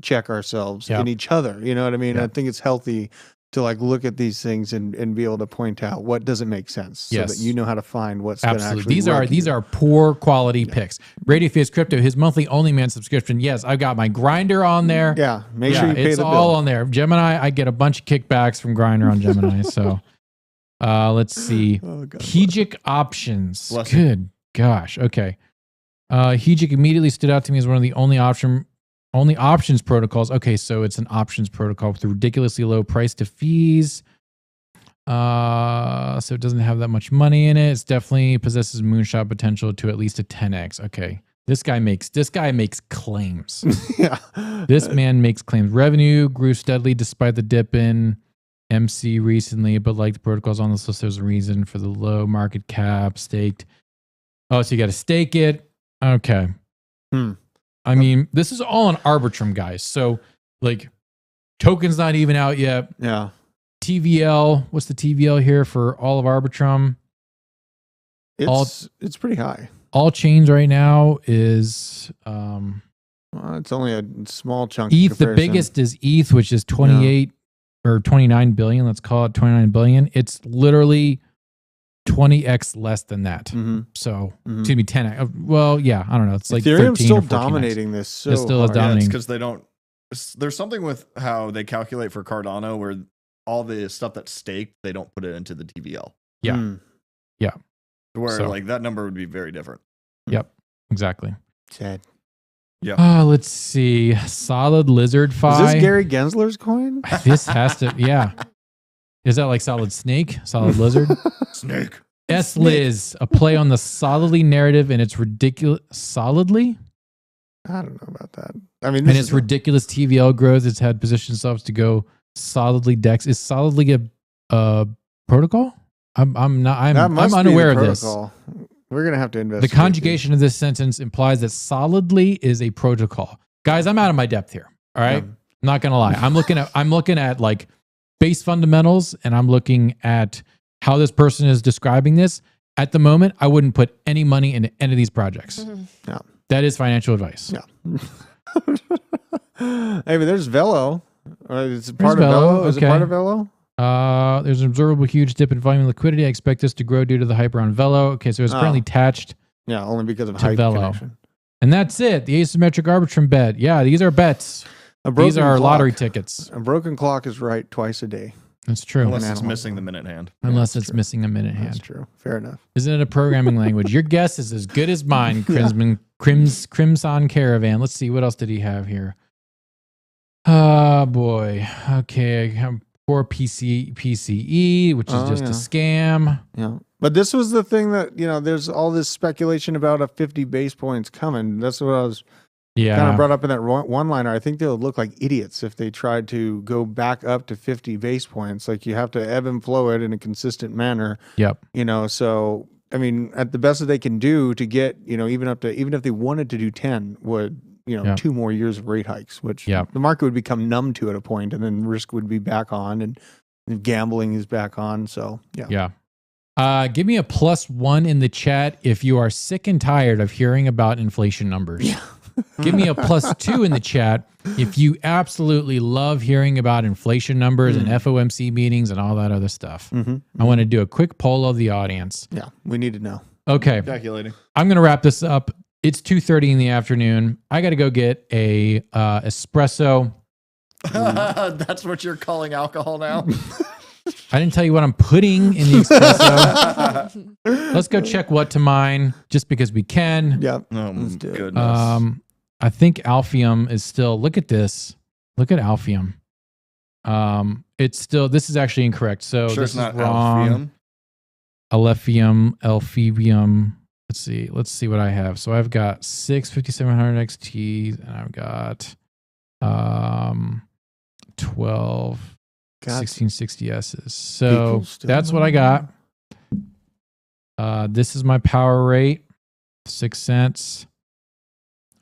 check ourselves Yep. and each other. You know what I mean? Yep. I think it's healthy to like look at these things and be able to point out what doesn't make sense, so Yes. that you know how to find what's going to Absolutely. actually These are poor quality picks. Radio Fizz Crypto, his monthly only man subscription. Yes, I've got my grinder on there. Yeah, make sure you pay it's the all bill. on there. Gemini, I get a bunch of kickbacks from Grinder on Gemini. So let's see. Oh, God. Strategic options. Bless you. Good gosh. Okay. Hegic immediately stood out to me as one of the only options protocols. Okay, so it's an options protocol with a ridiculously low price to fees. So it doesn't have that much money in it. It definitely possesses moonshot potential to at least a 10x. Okay. This guy makes claims. Yeah. This man makes claims. Revenue grew steadily despite the dip in MC recently, but like the protocols on this list, there's a reason for the low market cap staked. Oh, so you got to stake it. Okay. I mean, this is all on Arbitrum, guys. So like token's not even out yet. Yeah. TVL, what's the TVL here for all of Arbitrum? It's pretty high. All chains right now is Well, it's only a small chunk. ETH. The biggest is ETH, which is 28 or 29 billion. Let's call it 29 billion. It's literally 20x less than that. So excuse me, 10x. Well, yeah, I don't know. It's like Ethereum's 13 still or 14x. dominating this. So It's still hard. dominating. because they don't. There's something with how they calculate for Cardano where all the stuff that's staked, they don't put it into the TVL. Yeah. Yeah. Where So- like that number would be very different. Yep. Exactly. Sad. Let's see. Solid Lizard Is Fi. this Gary Gensler's coin? This has to, yeah. Is that like Solid Snake? Solid Lizard? Snake. S-Liz, a play on the solidly narrative and its ridiculous, solidly? I don't know about that. I mean, And its ridiculous TVL growth. It's had position themselves to go solidly DEX. Is solidly a protocol? I'm unaware of this. We're gonna have to The investigate. conjugation of this sentence implies that solidly is a protocol. Guys, I'm out of my depth here. All right. Yeah. I'm not gonna lie. I'm looking at like base fundamentals, and I'm looking at how this person is describing this. At the moment, I wouldn't put any money into any of these projects. Yeah. That is financial advice. Yeah. Hey, but there's Velo. It's a part of Velo, Velo. Is it okay. part of Velo? There's an observable huge dip in volume and liquidity. I expect this to grow due to the hype around Velo. Okay, so it's currently attached. Yeah, only because of To hype Velo. connection. And that's it. The asymmetric Arbitrum bet. Yeah, these are bets. These are lottery tickets. A broken clock is right twice a day. That's true. Unless it's animal. missing the minute hand. Unless that's it's true. missing a minute That's hand. true. Fair enough. Isn't it a programming language? Your guess is as good as mine, Crimson Caravan. Let's see. What else did he have here? Oh, boy. Okay. Poor PCE, which is just a scam. Yeah. But this was the thing that, there's all this speculation about a 50 base points coming. That's what I was Yeah. kind of brought up in that one-liner. I think they would look like idiots if they tried to go back up to 50 base points. Like you have to ebb and flow it in a consistent manner. Yep. So, I mean, at the best that they can do to get, even if they wanted to do 10 would, 2 more years of rate hikes, which the market would become numb to at a point, and then risk would be back on and gambling is back on. So, yeah. Give me a +1 in the chat if you are sick and tired of hearing about inflation numbers. Yeah. Give me a +2 in the chat if you absolutely love hearing about inflation numbers and FOMC meetings and all that other stuff. I want to do a quick poll of the audience. Yeah, we need to know. Okay. Calculating. I'm going to wrap this up. It's 2:30 in the afternoon. I got to go get a espresso. That's what you're calling alcohol now? I didn't tell you what I'm putting in the espresso. Let's go check what to mine just because we can. Yeah. Oh, Let's do it. goodness. I think Alphium is still, look at this. Look at Alphium. It's still, this is actually incorrect. So Sure, this it's not is wrong. Alphium. Let's see what I have. So I've got 6 5700 XTs and I've got 12 1660Ss. So that's what I got. This is my power rate, 6 cents.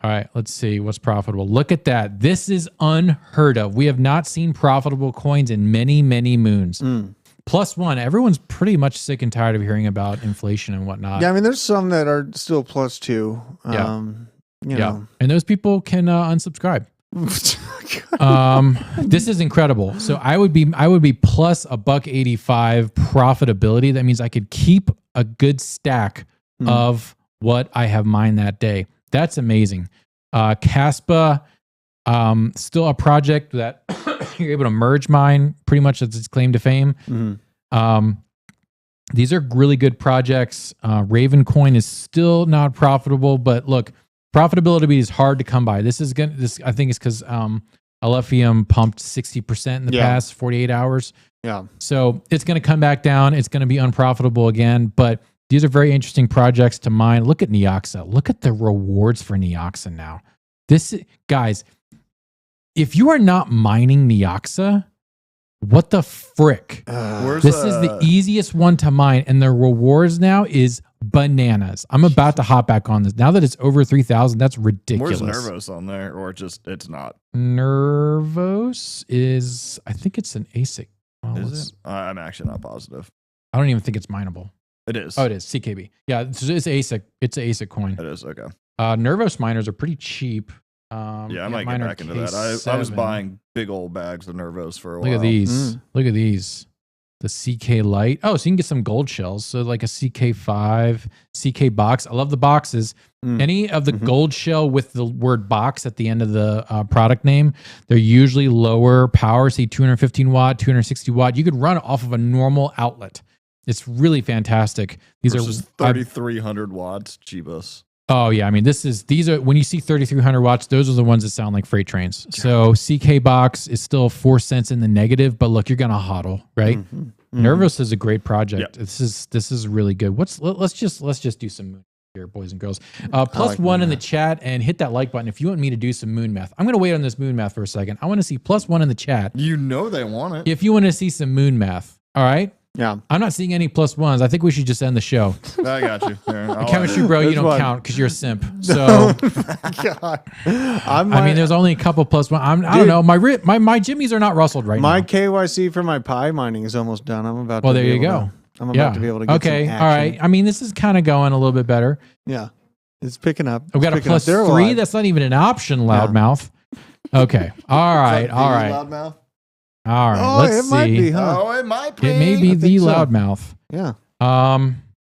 All right, let's see what's profitable. Look at that. This is unheard of. We have not seen profitable coins in many, many moons. +1. Everyone's pretty much sick and tired of hearing about inflation and whatnot. Yeah, I mean, there's some that are still +2. You know. And those people can unsubscribe. This is incredible. So I would be plus $1.85 profitability. That means I could keep a good stack of what I have mined that day. That's amazing. Caspa, still a project that you're able to merge mine pretty much as its claim to fame. These are really good projects. Ravencoin is still not profitable, but look, profitability is hard to come by. This I think it's because LFEM pumped 60% in the past 48 hours. Yeah. So it's going to come back down. It's going to be unprofitable again, but these are very interesting projects to mine. Look at Neoxa. Look at the rewards for Neoxa now. Guys, if you are not mining Neoxa, what the frick? This is the easiest one to mine, and the rewards now is bananas. I'm about to hop back on this. Now that it's over 3,000, that's ridiculous. Where's Nervos on there? Or just, it's not? Nervos is, I think it's an ASIC. Well, is it? I'm actually not positive. I don't even think it's mineable. It is. Oh, it is. CKB. Yeah, it's ASIC. It's an ASIC coin. It is, okay. Nervos miners are pretty cheap. Yeah, I might get back into that. I was buying big old bags of Nervos for a while. Look at these. Look at these. The CK Lite. Oh, so you can get some gold shells. So like a CK5, CK box. I love the boxes. Any of the gold shell with the word box at the end of the product name, they're usually lower power. See 215 watt, 260 watt. You could run it off of a normal outlet. It's really fantastic. These versus are 3,300 watts. Jeebus. Oh yeah, I mean these are when you see 3,300 watts, those are the ones that sound like freight trains. So CK box is still 4 cents in the negative, but look, you're gonna hodl, right? Nervos is a great project. Yep. This is really good. Let's just do some moon here, boys and girls. Plus one in the chat and hit that like button if you want me to do some moon math. I'm gonna wait on this moon math for a second. I want to see plus one in the chat. You know they want it. If you want to see some moon math, all right. Yeah. I'm not seeing any plus ones. I think we should just end the show. I got you. Chemistry, bro, you don't count because you're a simp. So, God. I mean, there's only a couple plus one. I don't know. My jimmies are not rustled right now. My KYC for my Pi mining is almost done. I'm about. Well, to there be you able go. To, I'm about to be able to get okay. some All right. I mean, this is kind of going a little bit better. Yeah. It's picking up. We've got a plus 3. That's not even an option, loudmouth. Okay. All right. All right. Loudmouth? All right. Let's see. Might be, huh? Oh, it might be. It may be the loudmouth. Yeah.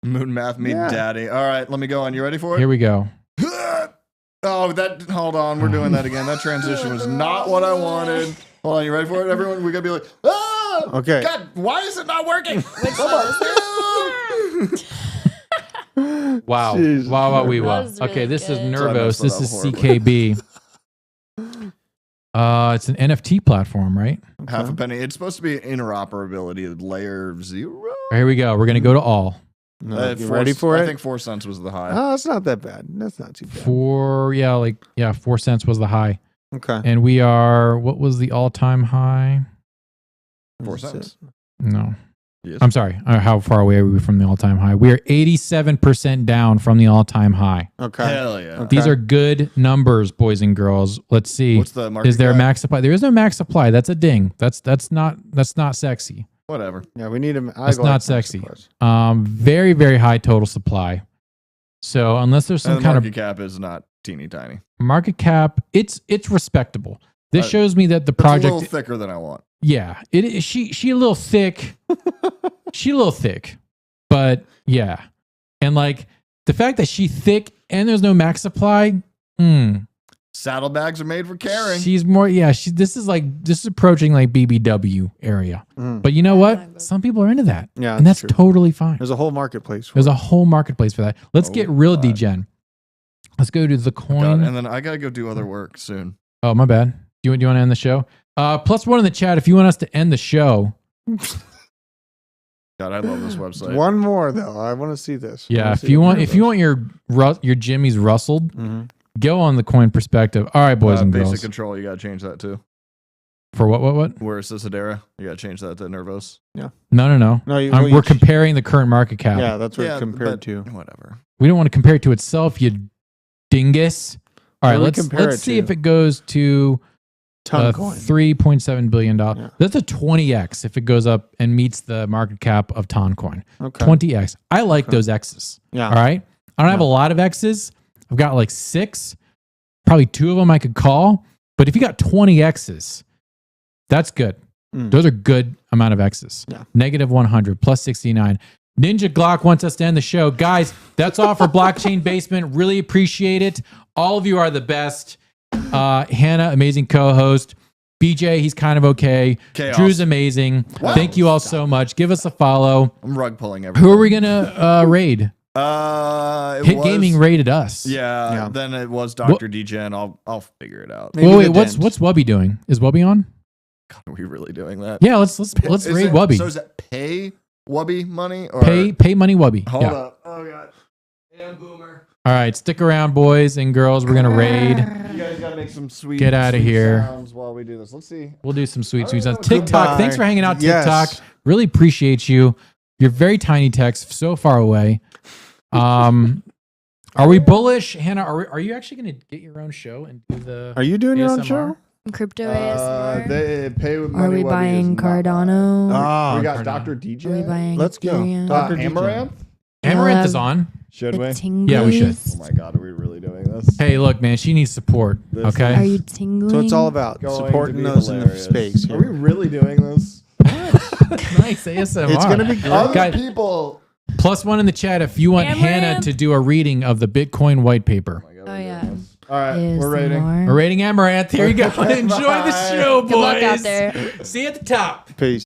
Moon math me daddy. All right, let me go on. You ready for it? Here we go. Oh, hold on. We're doing that again. That transition was not what I wanted. Hold on, you ready for it, everyone? We gotta be like, ah! Okay. God, why is it not working? Wow. Jeez. Wow, we wow. That was really Okay, this is good. Nervos. So I This is messed that up horribly. CKB. It's an NFT platform, right? Half a penny. It's supposed to be interoperability layer 0. Here we go. We're gonna go to all. No, you ready for it? I think 4 cents was the high. Oh, it's not that bad. That's not too bad. 4 cents was the high. Okay. And we are, what was the all-time high? 4 cents. No. Yes. I'm sorry. How far away are we from the all-time high? We are 87% down from the all-time high. Okay. Hell yeah. Okay. These are good numbers, boys and girls. Let's see. What's the market Is there a cap? max supply? There is no max supply. That's a ding. That's not sexy. Whatever. Yeah, we need a. That's not sexy. Very, very high total supply. So unless there's some And the kind of market cap is not teeny tiny. market cap, it's respectable. This shows me that the It's a project little thicker than I want. Yeah, it is. She a little thick. She a little thick, but yeah, and like the fact that she thick and there's no max supply. Saddlebags are made for carrying. She's more. Yeah, this is approaching like BBW area. But you know what? Some people are into that. Yeah, and that's true. totally fine. There's a whole marketplace. For There's it. a whole marketplace for that. Let's get real God. degen. Let's go to the coin. God, and then I gotta go do other work soon. Oh, my bad. Do you want to end the show? Plus one in the chat if you want us to end the show. God, I love this website. One more though. I want to see this. Yeah, if you want your jimmies rustled, go on the coin perspective. All right, boys and basic girls. control, you gotta change that too. For what? Where it says Hedera, you gotta change that to Nervos. Yeah. No. No, We're comparing the current market cap. Yeah, that's what it's compared to. Whatever. We don't want to compare it to itself, you dingus. All right, What do we compare let's it see to? if it goes to Ton coin. $3.7 billion. Yeah. That's a 20x if it goes up and meets the market cap of Toncoin. Okay. 20x. I like those X's. Yeah. All right. I don't have a lot of X's. I've got like 6. Probably 2 of them I could call. But if you got 20 X's, that's good. Those are good amount of X's. Yeah. Negative 100 plus 69. Ninja Glock wants us to end the show. Guys, that's all for Blockchain Basement. Really appreciate it. All of you are the best. Hannah, amazing co-host. BJ, he's kind of okay. Chaos. Drew's amazing. Wow. Thank you all so much. Give us a follow. I'm rug pulling everything. Who are we going to raid? It Hit Gaming rated us. Yeah, Yeah. then it was Dr. DGen. I'll figure it out. Maybe Wait, the what's dent. Wubby doing? Is Wubby on? God, are we really doing that? Yeah, let's Is raid it- Wubby. So is that pay Wubby money or Pay money Wubby. Hold Yeah. up. Oh god. And boomer. All right, stick around, boys and girls. We're gonna raid. You guys gotta make some sweet. Get outta sweet here. sounds while we do this. Let's see. We'll do some sweet All sweet right, sounds. TikTok. goodbye. Thanks for hanging out, Yes. TikTok. Really appreciate you. You're very tiny text, so far away. Are we bullish, Hannah? Are you actually going to get your own show and do the? Are you doing your own ASMR? show? Crypto ASMR. They pay with Are money. we Wubby buying is not Cardano? Ah, we got Cardano. Dr. Are we DJ. buying Let's go. Ethereum? Dr. DJ. Amaranth. Amaranth is Um, on. Should we? The tinglies? Yeah, we should. Oh my god, are we really doing this? Hey, look, man, she needs support. This Okay. Are you tingling? So it's all about Going to supporting be those in the hilarious. space. Are we Here. really doing this? Nice ASMR. It's gonna be great. Other Guys- people. +1 in the chat if you want Hannah Amaranth. to do a reading of the Bitcoin white paper. my God, Oh, we're doing yeah. this. All right, we're rating. ASMR. We're rating Amaranth. Here you go. Enjoy the show, boys. Good luck out there. See you at the top. Peace.